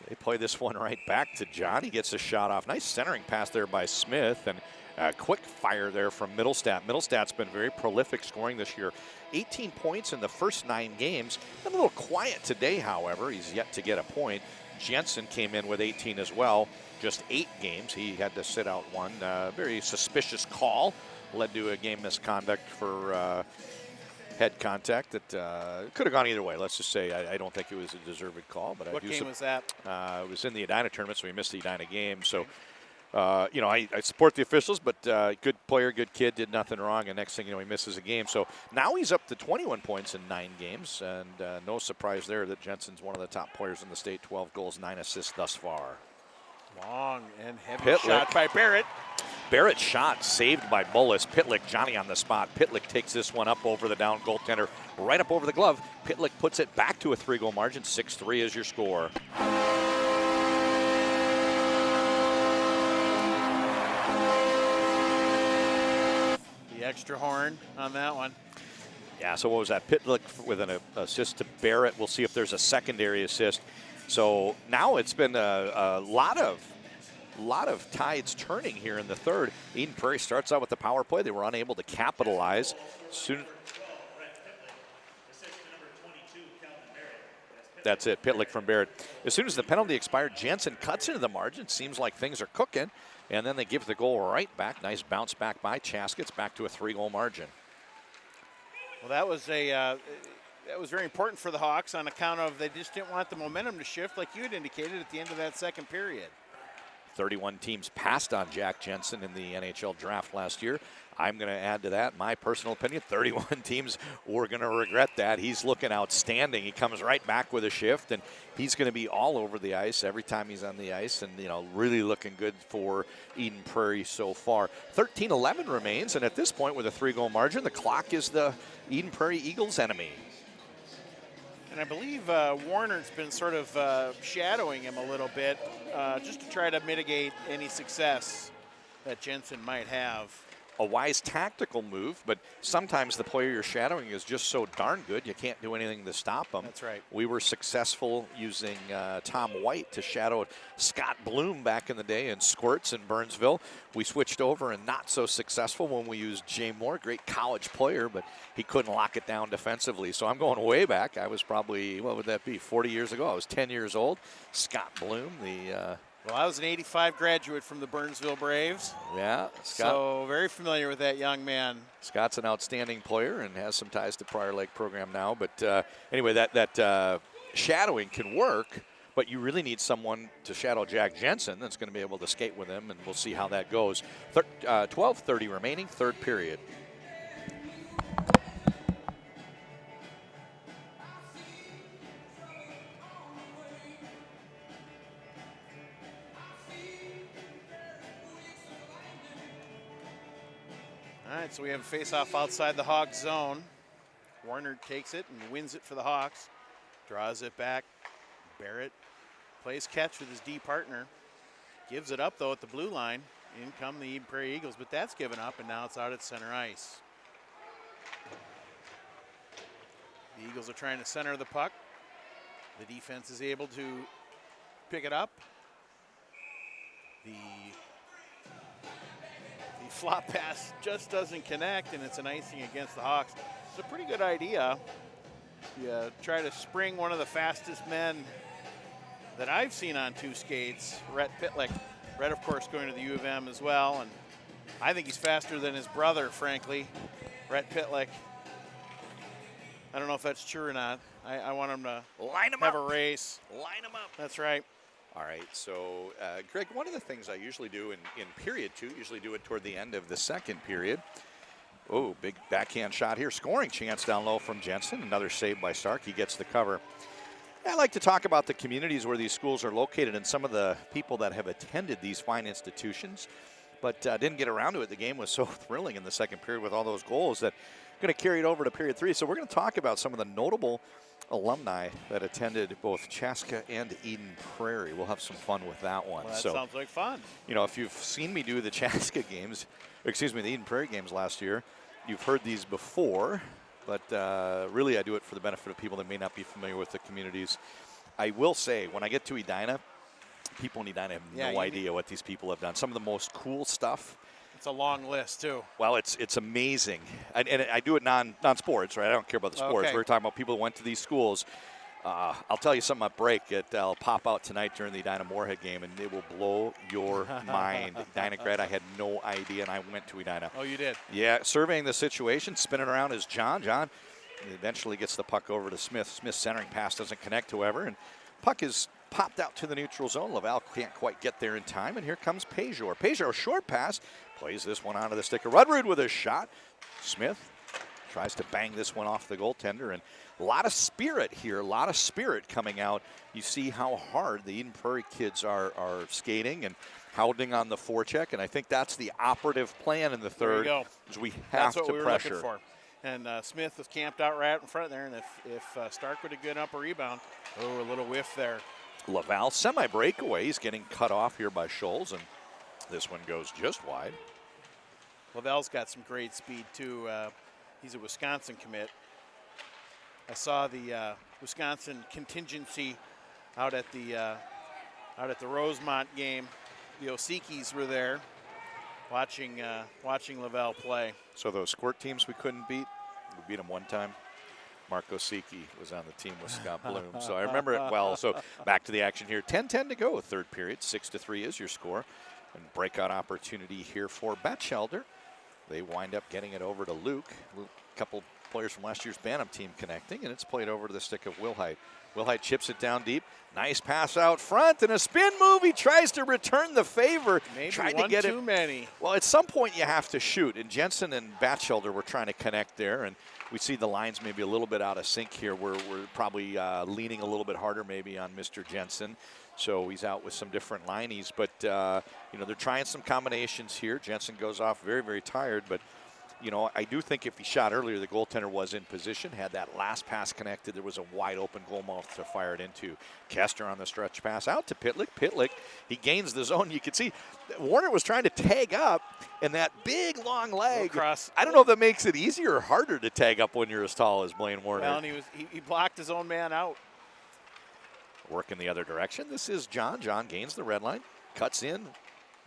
They play this one right back to John. He gets a shot off. Nice centering pass there by Smith, and a quick fire there from Middlestat. Middlestat's been very prolific scoring this year. 18 points in the first 9 games. Been a little quiet today, however. He's yet to get a point. Jensen came in with 18 as well. Just 8 games. He had to sit out one. Very suspicious call. Led to a game misconduct for head contact that could have gone either way. Let's just say I don't think it was a deserved call. But what game was that? It was in the Edina tournament, so we missed the Edina game. So, I support the officials, but good player, good kid, did nothing wrong, and next thing you know, he misses a game. So now he's up to 21 points in 9 games, and no surprise there that Jensen's one of the top players in the state, 12 goals, 9 assists thus far. Long and heavy shot by Barrett. Barrett's shot saved by Bullis. Pitlick, Johnny on the spot. Pitlick takes this one up over the down goaltender, right up over the glove. Pitlick puts it back to a 3-goal margin. 6-3 is your score. The extra horn on that one. Yeah, so what was that? Pitlick with an assist to Barrett. We'll see if there's a secondary assist. So now it's been a lot of tides turning here in the third. Eden Prairie starts out with the power play. They were unable to capitalize. That's it, Pitlick from Barrett. As soon as the penalty expired, Jensen cuts into the margin. Seems like things are cooking. And then they give the goal right back. Nice bounce back by Chaska. It's back to a 3-goal margin. Well, that was very important for the Hawks on account of they just didn't want the momentum to shift like you had indicated at the end of that second period. 31 teams passed on Jack Jensen in the NHL draft last year. I'm going to add to that my personal opinion. 31 teams were going to regret that. He's looking outstanding. He comes right back with a shift, and he's going to be all over the ice every time he's on the ice, and really looking good for Eden Prairie so far. 13-11 remains, and at this point with a 3-goal margin, the clock is the Eden Prairie Eagles' enemy. And I believe Warner's been sort of shadowing him a little bit just to try to mitigate any success that Jensen might have. A wise tactical move, but sometimes the player you're shadowing is just so darn good you can't do anything to stop them. That's right. We were successful using Tom White to shadow Scott Bloom back in the day in Squirts in Burnsville. We switched over and not so successful when we used Jay Moore, great college player, but he couldn't lock it down defensively. So I'm going way back. I was probably, what would that be, 40 years ago. I was 10 years old. Scott Bloom, Well, I was an 85 graduate from the Burnsville Braves. Yeah, Scott. So very familiar with that young man. Scott's an outstanding player and has some ties to Prairie Lake program now. But anyway, that shadowing can work, but you really need someone to shadow Jack Jensen that's going to be able to skate with him, and we'll see how that goes. 12:30 remaining, third period. All right, so we have a face-off outside the Hawks zone. Warner takes it and wins it for the Hawks. Draws it back. Barrett plays catch with his D partner. Gives it up, though, at the blue line. In come the Prairie Eagles, but that's given up, and now it's out at center ice. The Eagles are trying to center the puck. The defense is able to pick it up. The flop pass just doesn't connect, and it's an icing against the Hawks. It's a pretty good idea. You try to spring one of the fastest men that I've seen on two skates, Rhett Pitlick. Rhett, of course, going to the U of M as well, and I think he's faster than his brother, frankly, Rhett Pitlick. I don't know if that's true or not. I want him to have a race. Line him up. That's right. All right, so Greg, one of the things I usually do in period two, usually do it toward the end of the second period. Oh, big backhand shot here. Scoring chance down low from Jensen. Another save by Stark. He gets the cover. I like to talk about the communities where these schools are located and some of the people that have attended these fine institutions, but didn't get around to it. The game was so thrilling in the second period with all those goals that going to carry it over to period three. So we're going to talk about some of the notable alumni that attended both Chaska and Eden Prairie. We'll have some fun with that one. Well, that sounds like fun. You know, if you've seen me do the Chaska games, the Eden Prairie games last year, you've heard these before, but really I do it for the benefit of people that may not be familiar with the communities. I will say, when I get to Edina, people in Edina have no idea what these people have done. Some of the most cool stuff. It's a long list, too. Well, it's amazing. And I do it non-sports, right? I don't care about the sports. Okay. We're talking about people that went to these schools. I'll tell you something at break. I'll pop out tonight during the Edina Moorhead game, and it will blow your mind. Edina grad, I had no idea, and I went to Edina. Oh, you did? Yeah, surveying the situation, spinning around is John. John eventually gets the puck over to Smith. Smith's centering pass doesn't connect, however, and puck is popped out to the neutral zone. Laval can't quite get there in time, and here comes Pejor. Pejor, short pass, plays this one onto the stick of Rudrud with a shot. Smith tries to bang this one off the goaltender, and a lot of spirit here, a lot of spirit coming out. You see how hard the Eden Prairie kids are skating and holding on the forecheck, and I think that's the operative plan in the third. There you go. Is we have that's what to we were pressure. Looking for. And Smith was camped out right in front there, and if Stark would have given up a rebound, a little whiff there. Laval semi-breakaway. He's getting cut off here by Scholes, and this one goes just wide. Lavelle's got some great speed too. He's a Wisconsin commit. I saw the Wisconsin contingency out at the Rosemont game. The Osikis were there watching Lavelle play. So those squirt teams we couldn't beat, we beat them one time. Mark Osiki was on the team with Scott Bloom, so I remember it well. So back to the action here. 10-10 to go, third period. 6-3 is your score. And breakout opportunity here for Batchelder. They wind up getting it over to Luke. A couple players from last year's Bantam team connecting, and it's played over to the stick of Wilhite. Wilhite chips it down deep. Nice pass out front and a spin move. He tries to return the favor. Maybe tried one to get too many. Well, at some point you have to shoot, and Jensen and Batchelder were trying to connect there, and we see the lines maybe a little bit out of sync here. We're probably leaning a little bit harder maybe on Mr. Jensen. So he's out with some different lineys, but you know, they're trying some combinations here. Jensen goes off very, very tired, but you know, I do think if he shot earlier, the goaltender was in position. Had that last pass connected, there was a wide open goal mouth to fire it into. Kester on the stretch pass out to Pitlick. Pitlick, he gains the zone. You can see Warner was trying to tag up, and that big long leg. I don't know if that makes it easier or harder to tag up when you're as tall as Blaine Warner. Well, and he blocked his own man out. Working the other direction. This is John. John gains the red line, cuts in,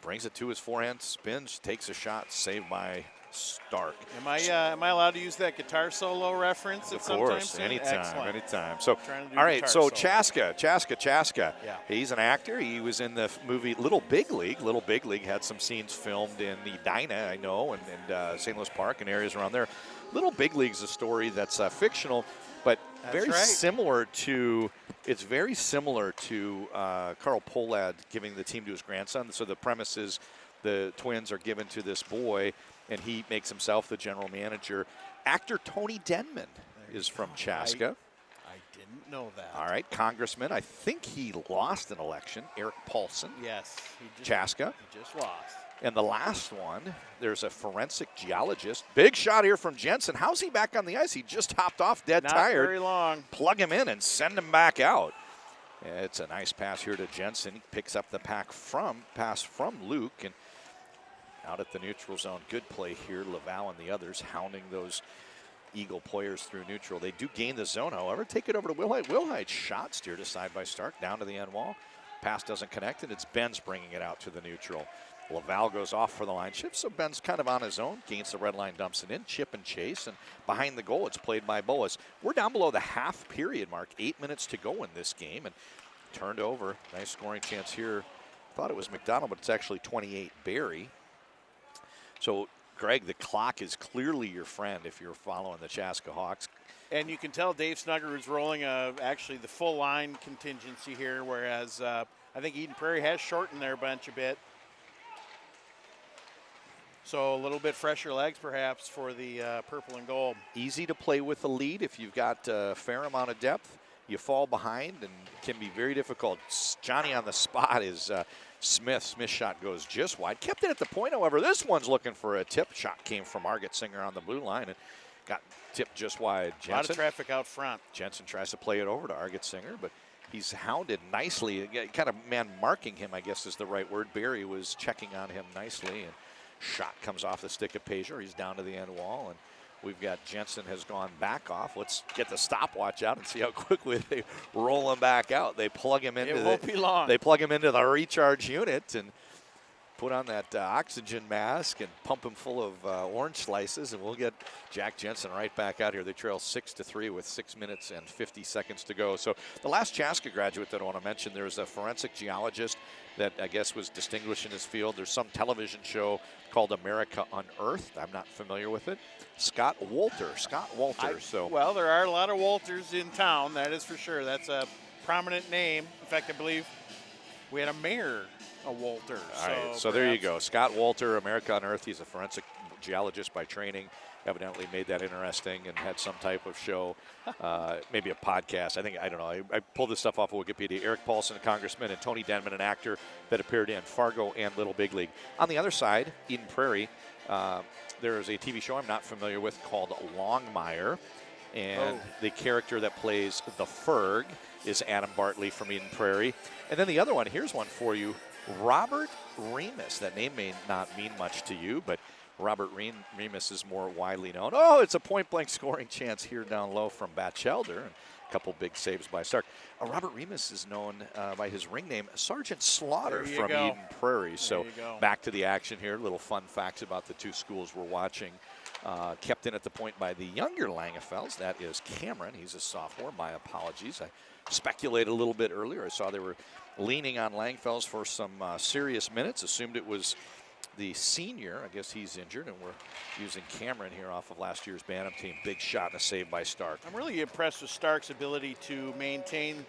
brings it to his forehand, spins, takes a shot, saved by Stark. Am I allowed to use that guitar solo reference? Of course, anytime, Excellent. anytime. So, all right. So solo. Chaska. Yeah. He's an actor. He was in the movie Little Big League. Little Big League had some scenes filmed in Edina, I know, and St. Louis Park and areas around there. Little Big League's a story that's fictional, but very similar to. It's very similar to Carl Pohlad giving the team to his grandson. So the premise is the twins are given to this boy, and he makes himself the general manager. Actor Tony Denman is from Chaska. I didn't know that. All right, congressman. I think he lost an election. Eric Paulson. Yes. Chaska. He just lost. And the last one, there's a forensic geologist. Big shot here from Jensen. How's he back on the ice? He just hopped off dead Not tired. very long. Plug him in and send him back out. It's a nice pass here to Jensen. He picks up the pass from Luke, and out at the neutral zone. Good play here. Laval and the others hounding those Eagle players through neutral. They do gain the zone, however. Take it over to Wilhite. Wilhite shot steered aside by Stark down to the end wall. Pass doesn't connect, and it's Benz bringing it out to the neutral. Laval goes off for the line shift, so Ben's kind of on his own. Gains the red line, dumps it in, chip and chase, and behind the goal, it's played by Boas. We're down below the half period mark, 8 minutes to go in this game, and turned over. Nice scoring chance here. Thought it was McDonald, but it's actually 28 Barry. So, Greg, the clock is clearly your friend if you're following the Chaska Hawks. And you can tell Dave Snuggerud's rolling actually the full line contingency here, whereas I think Eden Prairie has shortened their bench a bit. So a little bit fresher legs perhaps for the purple and gold. Easy to play with the lead if you've got a fair amount of depth. You fall behind and it can be very difficult. Johnny on the spot is Smith. Smith's shot goes just wide. Kept it at the point, however. This one's looking for a tip. Shot came from Argetsinger on the blue line and got tipped just wide. Jensen, a lot of traffic out front. Jensen tries to play it over to Argetsinger, but he's hounded nicely. Kind of man marking him, I guess is the right word. Barry was checking on him nicely, and shot comes off the stick of Pager. He's down to the end wall, and we've got Jensen has gone back off. Let's get the stopwatch out and see how quickly they roll him back out. They plug him into They plug him into the recharge unit and put on that oxygen mask and pump him full of orange slices, and we'll get Jack Jensen right back out here. They trail 6-3 with 6 minutes and 50 seconds to go. So the last Chaska graduate that I want to mention, there's a forensic geologist that I guess was distinguished in his field. There's some television show called America Unearthed. I'm not familiar with it. Scott Wolter. Well, there are a lot of Wolters in town, that is for sure. That's a prominent name. In fact, I believe we had a mayor, a Wolter. All right, so there you go. Scott Wolter, America Unearthed. He's a forensic geologist by training. Evidently made that interesting and had some type of show, maybe a podcast. I don't know. I pulled this stuff off of Wikipedia. Eric Paulson, a congressman, and Tony Denman, an actor that appeared in Fargo and Little Big League. On the other side, Eden Prairie, there is a TV show I'm not familiar with called Longmire, and the character that plays the Ferg is Adam Bartley from Eden Prairie. And then the other one, here's one for you, Robert Remus. That name may not mean much to you, but Robert Remus is more widely known. Oh, it's a point-blank scoring chance here down low from Batchelder. And a couple big saves by Stark. Robert Remus is known by his ring name, Sergeant Slaughter from Eden Prairie. So back to the action here. Little fun facts about the two schools we're watching. Kept in at the point by the younger Langefels. That is Cameron. He's a sophomore. My apologies. I speculated a little bit earlier. I saw they were leaning on Langefels for some serious minutes. Assumed it was the senior. I guess he's injured, and we're using Cameron here off of last year's Bantam team. Big shot and a save by Stark. I'm really impressed with Stark's ability to maintain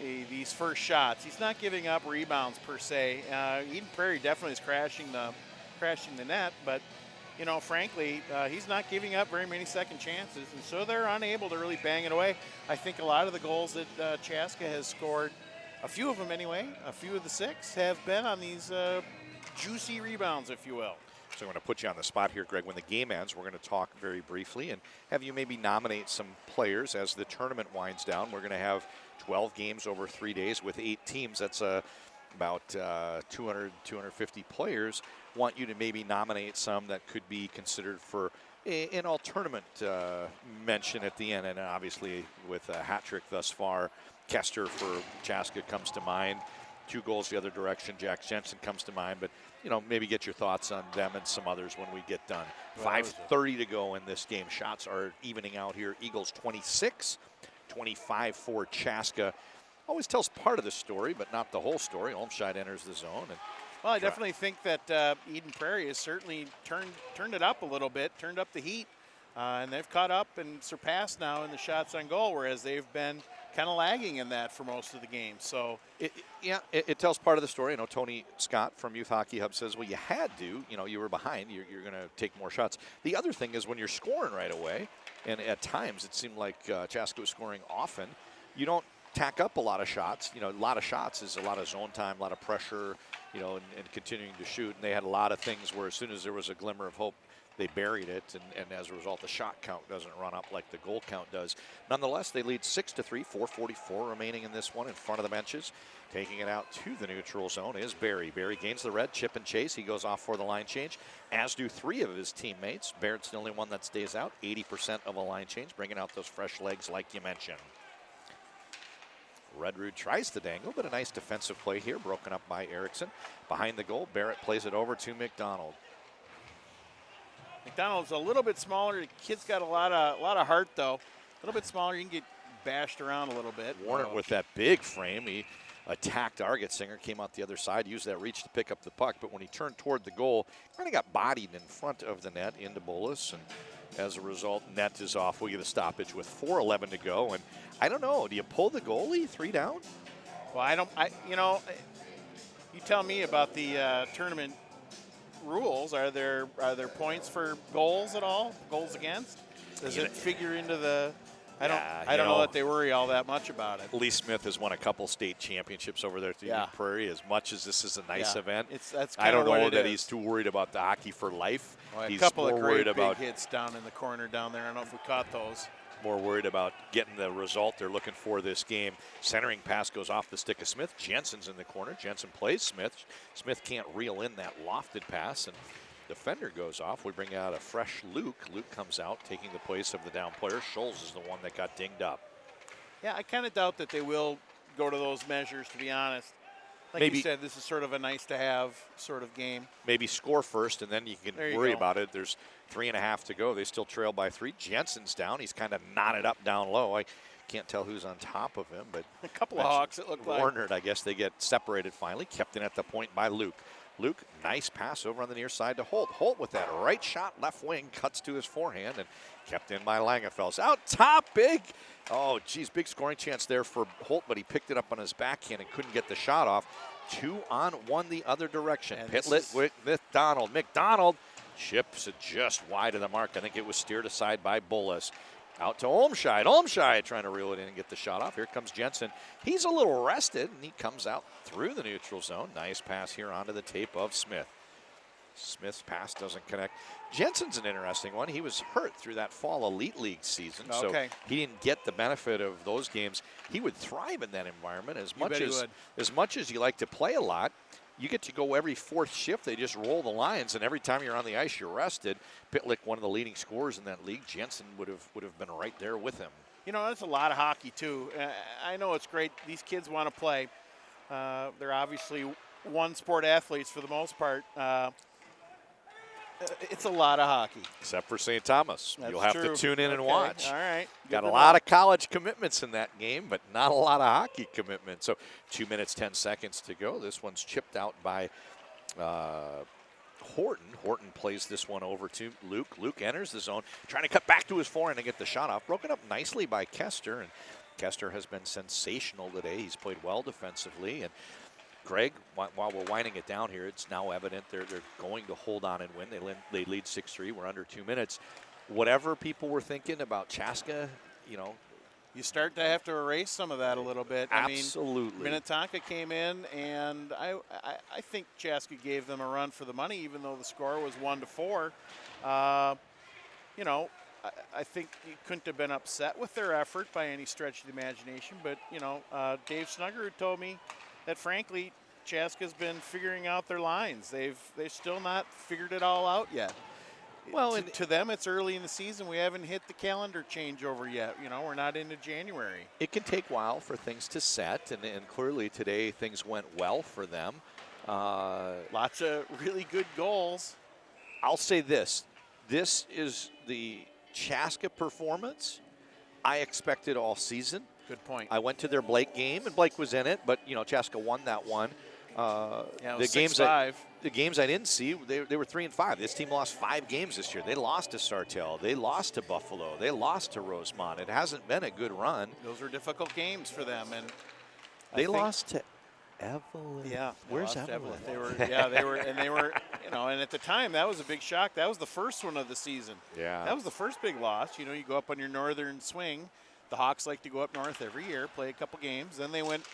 these first shots. He's not giving up rebounds per se. Eden Prairie definitely is crashing the net, but you know, frankly, he's not giving up very many second chances, and so they're unable to really bang it away. I think a lot of the goals that Chaska has scored, a few of them anyway, a few of the 6 have been on these juicy rebounds, if you will. So I'm going to put you on the spot here, Greg. When the game ends, we're going to talk very briefly and have you maybe nominate some players as the tournament winds down. We're going to have 12 games over 3 days with 8 teams. That's about 200, 250 players. Want you to maybe nominate some that could be considered for an all-tournament mention at the end. And obviously with a hat trick thus far, Kester for Chaska comes to mind. 2 goals the other direction, Jack Jensen comes to mind. But, you know, maybe get your thoughts on them and some others when we get done. 5:30 to go in this game. Shots are evening out here. Eagles 26, 25 for Chaska. Always tells part of the story, but not the whole story. Olmscheid enters the zone. And well, I definitely think that Eden Prairie has certainly turned it up a little bit, turned up the heat, and they've caught up and surpassed now in the shots on goal, whereas they've been kind of lagging in that for most of the game. So it tells part of the story. I know Tony Scott from Youth Hockey Hub says, well, you had to, you know, you were behind, you're going to take more shots. The other thing is when you're scoring right away, and at times it seemed like Chaska was scoring often, you don't tack up a lot of shots. You know, a lot of shots is a lot of zone time, a lot of pressure, you know, and continuing to shoot. And they had a lot of things where as soon as there was a glimmer of hope, they buried it, and as a result, the shot count doesn't run up like the goal count does. Nonetheless, they lead 6-3, 4:44 remaining in this one in front of the benches. Taking it out to the neutral zone is Barry. Barry gains the red, chip and chase. He goes off for the line change, as do 3 of his teammates. Barrett's the only one that stays out, 80% of a line change, bringing out those fresh legs like you mentioned. Redrood tries to dangle, but a nice defensive play here, broken up by Erickson. Behind the goal, Barrett plays it over to McDonald. McDonald's a little bit smaller. The kid's got a lot of heart, though. A little bit smaller, you can get bashed around a little bit. Warner with that big frame. He attacked Argetsinger, came out the other side, used that reach to pick up the puck, but when he turned toward the goal, kind of got bodied in front of the net into Bolus, and as a result, net is off. We get a stoppage with 4:11 to go, and I don't know, do you pull the goalie 3 down? Well, you know, you tell me about the tournament rules. Are there points for goals at all? Goals against? Does it figure into the? I don't know that they worry all that much about it. Lee Smith has won a couple state championships over there at the Prairie. As much as this is a nice event, I don't know that he's too worried about the hockey for life. Well, he's a couple more of great worried about big hits down in the corner down there. I don't know if we caught those. More worried about getting the result they're looking for this game. Centering pass goes off the stick of Smith. Jensen's in the corner. Jensen plays Smith. Smith can't reel in that lofted pass, and defender goes off. We bring out a fresh Luke. Luke comes out, taking the place of the down player. Scholes is the one that got dinged up. Yeah, I kind of doubt that they will go to those measures, to be honest. Like you said, this is sort of a nice-to-have sort of game. Maybe score first, and then you can worry about it. There's 3.5 to go. They still trail by 3. Jensen's down. He's kind of knotted up down low. I can't tell who's on top of him, but a couple of Hawks, it looked like. Warner, I guess they get separated finally. Kept in at the point by Luke. Luke, nice pass over on the near side to Holt. Holt with that right shot, left wing, cuts to his forehand, and kept in by Langefels. Out top, big. Oh, geez, big scoring chance there for Holt, but he picked it up on his backhand and couldn't get the shot off. 2-on-1 the other direction. And Pitlet with McDonald. McDonald chips it just wide of the mark. I think it was steered aside by Bullis. Out to Olmscheid. Olmscheid trying to reel it in and get the shot off. Here comes Jensen. He's a little rested, and he comes out through the neutral zone. Nice pass here onto the tape of Smith. Smith's pass doesn't connect. Jensen's an interesting one. He was hurt through that fall Elite League season, so he didn't get the benefit of those games. He would thrive in that environment as much as you like to play a lot. you get to go every fourth shift. They just roll the lines, and every time you're on the ice, you're rested. Pitlick, one of the leading scorers in that league. Jensen would have been right there with him. You know, that's a lot of hockey, too. I know it's great. These kids want to play. They're obviously one-sport athletes for the most part. It's a lot of hockey. Except for St. Thomas. That's You'll have true. to tune in and Okay. watch. All right. Got a lot of college commitments in that game, but not a lot of hockey commitments. So 2 minutes, 10 seconds to go. This one's chipped out by Horton. Horton plays this one over to Luke. Luke enters the zone, trying to cut back to his forehand and get the shot off. Broken up nicely by Kester, and Kester has been sensational today. He's played well defensively. And Greg, while we're winding it down here, it's now evident they're going to hold on and win. They lead 6-3. We're under 2 minutes. Whatever people were thinking about Chaska, you start to have to erase some of that a little bit. Absolutely. I mean, Minnetonka came in, and I think Chaska gave them a run for the money, even though the score was 1-4. I think you couldn't have been upset with their effort by any stretch of the imagination. But Dave Snuggerud told me that, frankly, Chaska's been figuring out their lines. They've still not figured it all out yet. Well, to them, it's early in the season. We haven't hit the calendar changeover yet. We're not into January. It can take a while for things to set, and clearly today things went well for them. Lots of really good goals. I'll say this. This is the Chaska performance I expected all season. Good point. I went to their Blake game, and Blake was in it, but, Chaska won that one. It was the games I didn't see, they were 3-5. This team lost 5 games this year. They lost to Sartell. They lost to Buffalo. They lost to Rosemont. It hasn't been a good run. Those were difficult games for them, and they lost to Evelyn. Yeah, where's Evelyn? They were, and at the time that was a big shock. That was the first one of the season. Yeah, that was the first big loss. You go up on your northern swing. The Hawks like to go up north every year, play a couple games. Then they went.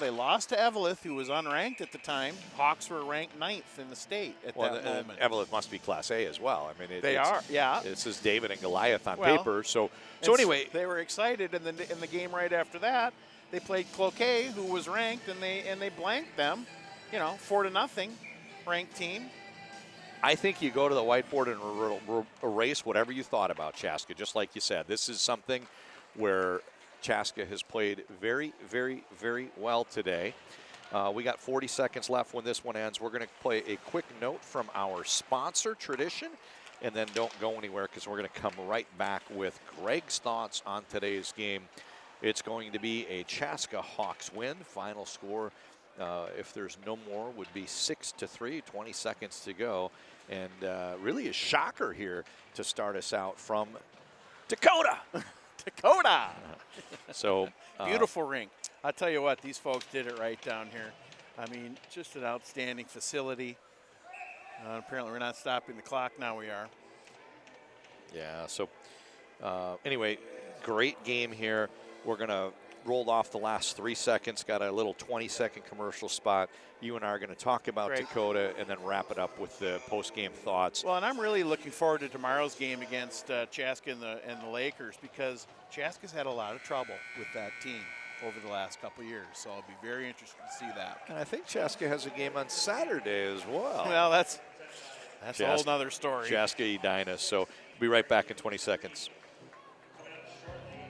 They lost to Evelyn, who was unranked at the time. Hawks were ranked 9th in the state at that moment. Evelyn must be Class A as well. I mean, they are. Yeah. This is David and Goliath on paper. So anyway, they were excited, and then in the game right after that, they played Cloquet, who was ranked, and they blanked them. 4-0, ranked team. I think you go to the whiteboard and erase whatever you thought about Chaska. Just like you said, this is something where Chaska has played very, very, very well today. We got 40 seconds left when this one ends. We're going to play a quick note from our sponsor, Tradition, and then don't go anywhere because we're going to come right back with Greg's thoughts on today's game. It's going to be a Chaska Hawks win. Final score, if there's no more, would be 6-3, 20 seconds to go. And really a shocker here to start us out from Dakota. Dakota. So beautiful rink. I'll tell you what, these folks did it right down here. I mean, just an outstanding facility. Apparently we're not stopping the clock. Now we are. Yeah, so anyway, great game here. We're going to roll off the last 3 seconds. Got a little 20-second commercial spot. You and I are going to talk about Dakota and then wrap it up with the post-game thoughts. Well, and I'm really looking forward to tomorrow's game against Chaska and the Lakers, because Chaska's had a lot of trouble with that team over the last couple of years. So I'll be very interested to see that. And I think Chaska has a game on Saturday as well. Well, that's a whole other story. Chaska Edina. So we'll be right back in 20 seconds.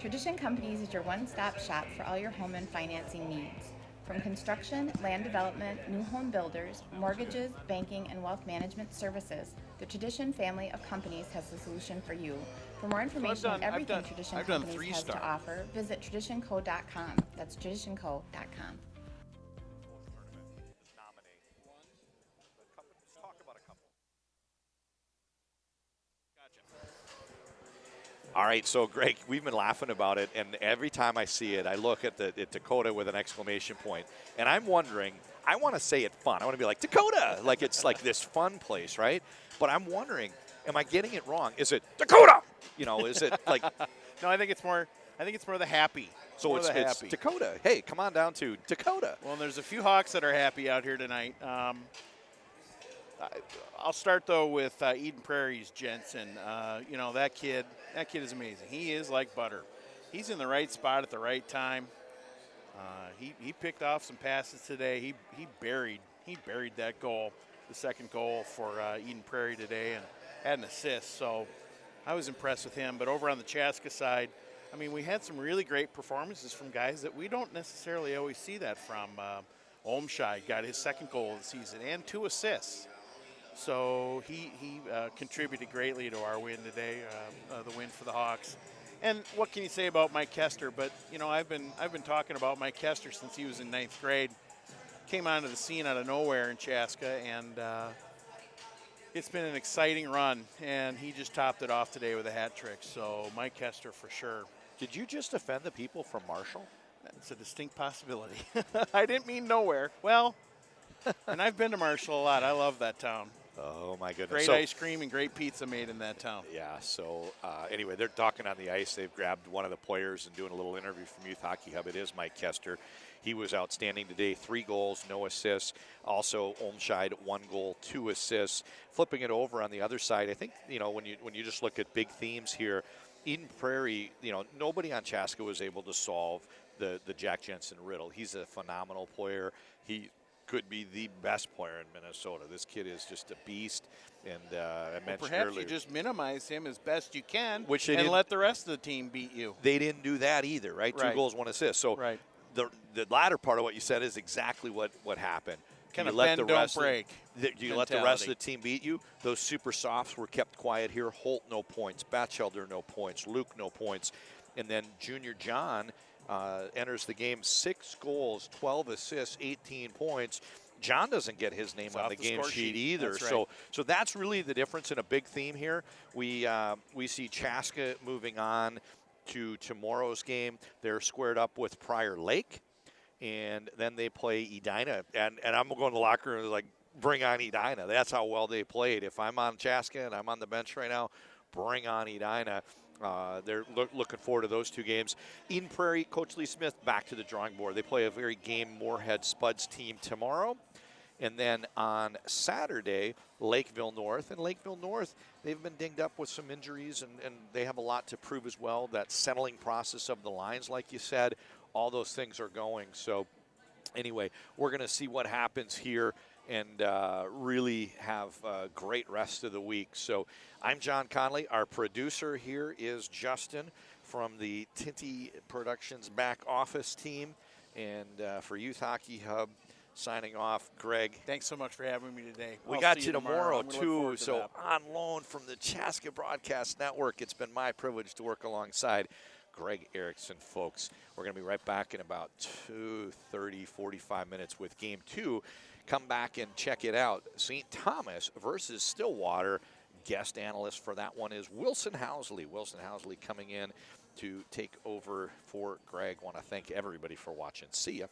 Tradition Companies is your one-stop shop for all your home and financing needs. From construction, land development, new home builders, mortgages, banking, and wealth management services, the Tradition family of companies has the solution for you. For more information on everything Tradition Companies has to offer, visit traditionco.com. That's traditionco.com. All right, so Greg, we've been laughing about it, and every time I see it, I look at Dakota with an exclamation point, and I'm wondering, I want to say it fun. I want to be like, Dakota, like it's like this fun place, right? But I'm wondering, am I getting it wrong? Is it Dakota? Is it like? No, I think it's more the happy. So it's Dakota. Hey, come on down to Dakota. Well, there's a few Hawks that are happy out here tonight. I'll start, though, with Eden Prairie's Jensen. That kid is amazing. He is like butter. He's in the right spot at the right time. He picked off some passes today. He buried he buried that goal, the second goal for Eden Prairie today, and had an assist. So I was impressed with him. But over on the Chaska side, I mean, we had some really great performances from guys that we don't necessarily always see that from. Olmscheid got his second goal of the season and 2 assists. So he contributed greatly to our win today, the win for the Hawks. And what can you say about Mike Kester? But you know, I've been talking about Mike Kester since he was in 9th grade. Came onto the scene out of nowhere in Chaska, and it's been an exciting run. And he just topped it off today with a hat trick. So Mike Kester for sure. Did you just offend the people from Marshall? It's a distinct possibility. I didn't mean nowhere. Well, and I've been to Marshall a lot. I love that town. Oh, my goodness. Great ice cream and great pizza made in that town. Yeah, so anyway, they're talking on the ice. They've grabbed one of the players and doing a little interview from Youth Hockey Hub. It is Mike Kester. He was outstanding today. 3 goals, no assists. Also, Olmscheid, 1 goal, 2 assists. Flipping it over on the other side, I think, you know, when you just look at big themes here, Eden Prairie, you know, nobody on Chaska was able to solve the Jack Jensen riddle. He's a phenomenal player. He could be the best player in Minnesota. This kid is just a beast. And I mentioned perhaps earlier, you just minimize him as best you can, which and let the rest of the team beat you. They didn't do that either, right? 2 goals, 1 assist. So the latter part of what you said is exactly what happened. Kind of bend, don't break. You let the rest of the team beat you. Those super softs were kept quiet here. Holt, no points. Batchelder, no points. Luke, no points. And then Junior John enters the game, 6 goals, 12 assists, 18 points. John doesn't get his name on the game sheet either. That's right. So that's really the difference in a big theme here. We see Chaska moving on to tomorrow's game. They're squared up with Prairie Lake, and then they play Edina. And I'm going to the locker room and like, bring on Edina. That's how well they played. If I'm on Chaska and I'm on the bench right now, bring on Edina. They're looking forward to those 2 games. Eden Prairie, Coach Lee Smith back to the drawing board. They play a very game Moorhead Spuds team tomorrow. And then on Saturday, Lakeville North. And Lakeville North, they've been dinged up with some injuries, and they have a lot to prove as well. That settling process of the lines, like you said, all those things are going. So anyway, we're going to see what happens here and really have a great rest of the week. So I'm John Conley. Our producer here is Justin from the Tinty Productions back office team. And for Youth Hockey Hub, signing off, Greg. Thanks so much for having me today. We got you tomorrow too. So on loan from the Chaska Broadcast Network, it's been my privilege to work alongside Greg Erickson, folks. We're going to be right back in about 45 minutes with Game 2. Come back and check it out. St. Thomas versus Stillwater. Guest analyst for that one is Wilson Housley. Wilson Housley coming in to take over for Greg. Want to thank everybody for watching. See ya.